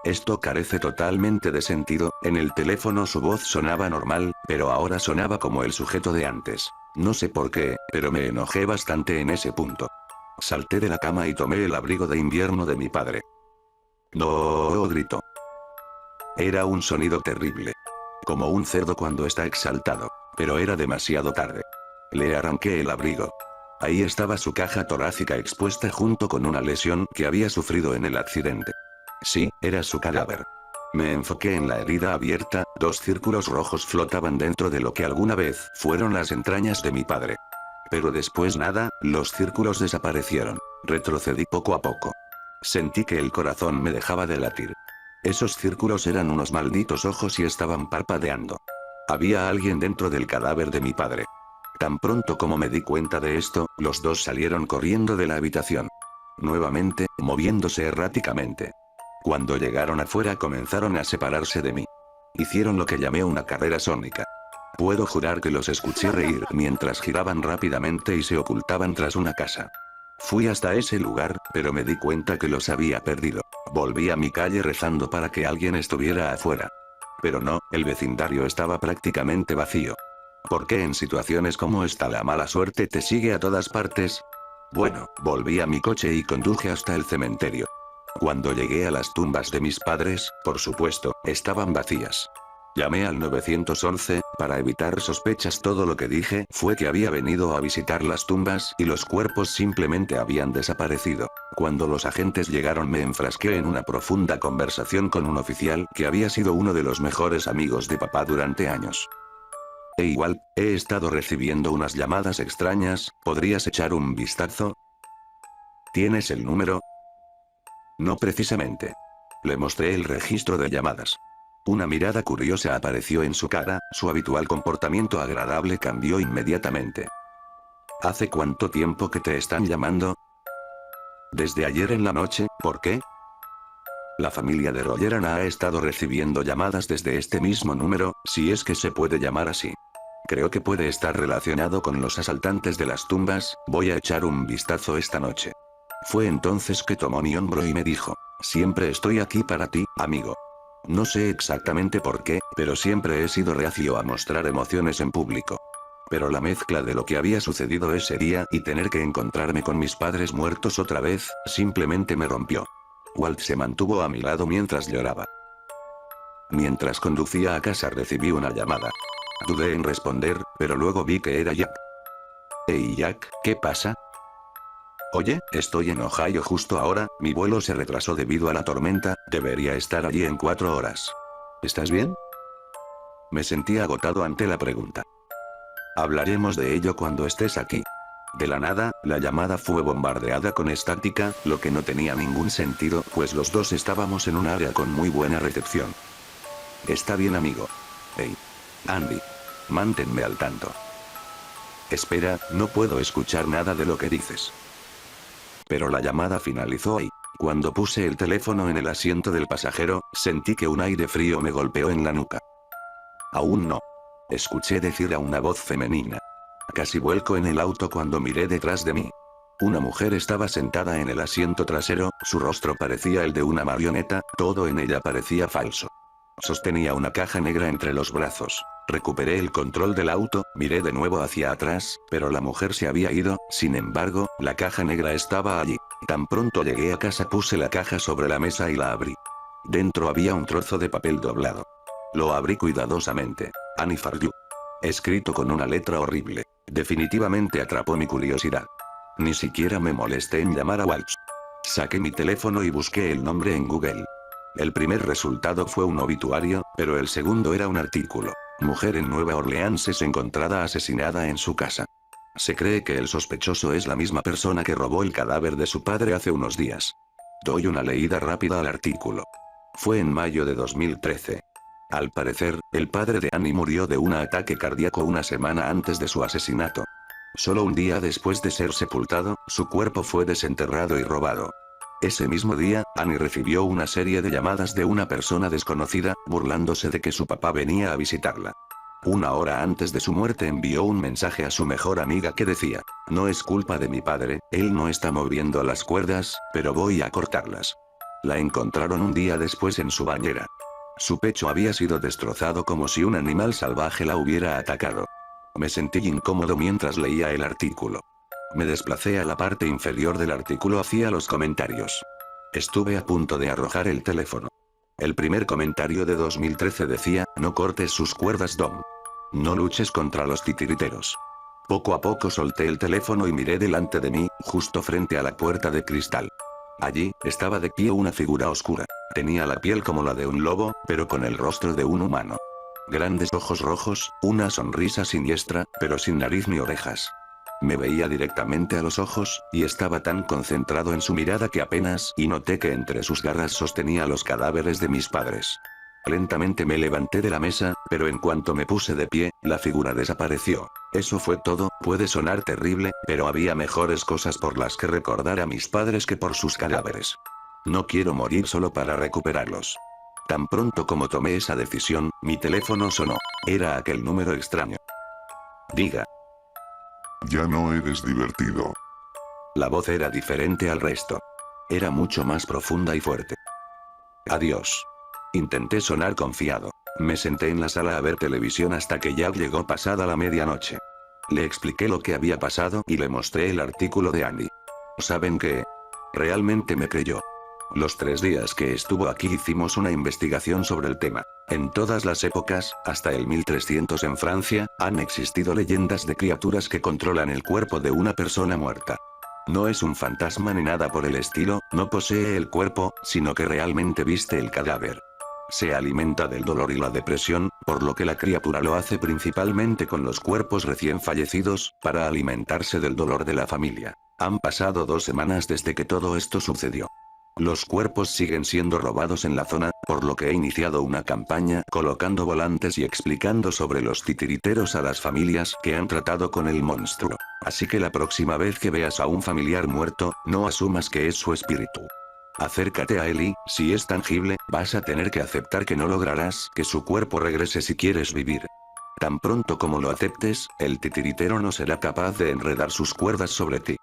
[SPEAKER 2] Esto carece totalmente de sentido, en el teléfono su voz sonaba normal, pero ahora sonaba como el sujeto de antes. No sé por qué, pero me enojé bastante en ese punto. Salté de la cama y tomé el abrigo de invierno de mi padre. ¡No! Gritó. Era un sonido terrible. Como un cerdo cuando está exaltado. Pero era demasiado tarde. Le arranqué el abrigo. Ahí estaba su caja torácica expuesta junto con una lesión que había sufrido en el accidente. Sí, era su cadáver. Me enfoqué en la herida abierta, 2 círculos rojos flotaban dentro de lo que alguna vez fueron las entrañas de mi padre. Pero después nada, los círculos desaparecieron. Retrocedí poco a poco. Sentí que el corazón me dejaba de latir. Esos círculos eran unos malditos ojos y estaban parpadeando. Había alguien dentro del cadáver de mi padre. Tan pronto como me di cuenta de esto, los dos salieron corriendo de la habitación. Nuevamente, moviéndose erráticamente. Cuando llegaron afuera comenzaron a separarse de mí. Hicieron lo que llamé una carrera sónica. Puedo jurar que los escuché reír mientras giraban rápidamente y se ocultaban tras una casa. Fui hasta ese lugar, pero me di cuenta que los había perdido. Volví a mi calle rezando para que alguien estuviera afuera. Pero no, el vecindario estaba prácticamente vacío. ¿Por qué en situaciones como esta la mala suerte te sigue a todas partes? Bueno, volví a mi coche y conduje hasta el cementerio. Cuando llegué a las tumbas de mis padres, por supuesto, estaban vacías. Llamé al 911, para evitar sospechas. Todo lo que dije fue que había venido a visitar las tumbas y los cuerpos simplemente habían desaparecido. Cuando los agentes llegaron me enfrasqué en una profunda conversación con un oficial que había sido uno de los mejores amigos de papá durante años. Igual, he estado recibiendo unas llamadas extrañas, ¿podrías echar un vistazo? ¿Tienes el número? No precisamente. Le mostré el registro de llamadas. Una mirada curiosa apareció en su cara, su habitual comportamiento agradable cambió inmediatamente. ¿Hace cuánto tiempo que te están llamando? Desde ayer en la noche, ¿por qué? La familia de Rogeran ha estado recibiendo llamadas desde este mismo número, si es que se puede llamar así. Creo que puede estar relacionado con los asaltantes de las tumbas, voy a echar un vistazo esta noche. Fue entonces que tomó mi hombro y me dijo, siempre estoy aquí para ti, amigo. No sé exactamente por qué, pero siempre he sido reacio a mostrar emociones en público. Pero la mezcla de lo que había sucedido ese día y tener que encontrarme con mis padres muertos otra vez, simplemente me rompió. Walt se mantuvo a mi lado mientras lloraba. Mientras conducía a casa recibí una llamada. Dudé en responder, pero luego vi que era Jack. Hey Jack, ¿qué pasa? Oye, estoy en Ohio justo ahora, mi vuelo se retrasó debido a la tormenta, debería estar allí en 4 horas. ¿Estás bien? Me sentí agotado ante la pregunta. Hablaremos de ello cuando estés aquí. De la nada, la llamada fue bombardeada con estática, lo que no tenía ningún sentido, pues los dos estábamos en un área con muy buena recepción. Está bien, amigo. Hey. Andy. Manténme al tanto. Espera, no puedo escuchar nada de lo que dices. Pero la llamada finalizó y, cuando puse el teléfono en el asiento del pasajero, sentí que un aire frío me golpeó en la nuca. Aún no. Escuché decir a una voz femenina. Casi vuelco en el auto cuando miré detrás de mí. Una mujer estaba sentada en el asiento trasero, su rostro parecía el de una marioneta, todo en ella parecía falso. Sostenía una caja negra entre los brazos. Recuperé el control del auto, miré de nuevo hacia atrás, pero la mujer se había ido, sin embargo, la caja negra estaba allí. Tan pronto llegué a casa puse la caja sobre la mesa y la abrí. Dentro había un trozo de papel doblado. Lo abrí cuidadosamente. Annie for you. Escrito con una letra horrible. Definitivamente atrapó mi curiosidad. Ni siquiera me molesté en llamar a Walsh. Saqué mi teléfono y busqué el nombre en Google. El primer resultado fue un obituario, pero el segundo era un artículo. Mujer en Nueva Orleans es encontrada asesinada en su casa. Se cree que el sospechoso es la misma persona que robó el cadáver de su padre hace unos días. Doy una leída rápida al artículo. Fue en mayo de 2013. Al parecer, el padre de Annie murió de un ataque cardíaco una semana antes de su asesinato. Solo un día después de ser sepultado, su cuerpo fue desenterrado y robado. Ese mismo día, Annie recibió una serie de llamadas de una persona desconocida, burlándose de que su papá venía a visitarla. Una hora antes de su muerte envió un mensaje a su mejor amiga que decía, no es culpa de mi padre, él no está moviendo las cuerdas, pero voy a cortarlas. La encontraron un día después en su bañera. Su pecho había sido destrozado como si un animal salvaje la hubiera atacado. Me sentí incómodo mientras leía el artículo. Me desplacé a la parte inferior del artículo hacia los comentarios. Estuve a punto de arrojar el teléfono. El primer comentario de 2013 decía, no cortes sus cuerdas, Dom. No luches contra los titiriteros. Poco a poco solté el teléfono y miré delante de mí, justo frente a la puerta de cristal. Allí, estaba de pie una figura oscura. Tenía la piel como la de un lobo, pero con el rostro de un humano. Grandes ojos rojos, una sonrisa siniestra, pero sin nariz ni orejas. Me veía directamente a los ojos, y estaba tan concentrado en su mirada que apenas y noté que entre sus garras sostenía los cadáveres de mis padres. Lentamente me levanté de la mesa, pero en cuanto me puse de pie, la figura desapareció. Eso fue todo. Puede sonar terrible, pero había mejores cosas por las que recordar a mis padres que por sus cadáveres. No quiero morir solo para recuperarlos. Tan pronto como tomé esa decisión, mi teléfono sonó. Era aquel número extraño. Diga.
[SPEAKER 3] Ya no eres divertido.
[SPEAKER 2] La voz era diferente al resto. Era mucho más profunda y fuerte. Adiós. Intenté sonar confiado. Me senté en la sala a ver televisión hasta que ya llegó pasada la medianoche. Le expliqué lo que había pasado y le mostré el artículo de Andy. ¿Saben qué? Realmente me creyó. Los 3 días que estuvo aquí hicimos una investigación sobre el tema. En todas las épocas, hasta el 1300 en Francia, han existido leyendas de criaturas que controlan el cuerpo de una persona muerta. No es un fantasma ni nada por el estilo, no posee el cuerpo, sino que realmente viste el cadáver. Se alimenta del dolor y la depresión, por lo que la criatura lo hace principalmente con los cuerpos recién fallecidos, para alimentarse del dolor de la familia. Han pasado 2 semanas desde que todo esto sucedió. Los cuerpos siguen siendo robados en la zona, por lo que he iniciado una campaña colocando volantes y explicando sobre los titiriteros a las familias que han tratado con el monstruo. Así que la próxima vez que veas a un familiar muerto, no asumas que es su espíritu. Acércate a él y, si es tangible, vas a tener que aceptar que no lograrás que su cuerpo regrese si quieres vivir. Tan pronto como lo aceptes, el titiritero no será capaz de enredar sus cuerdas sobre ti.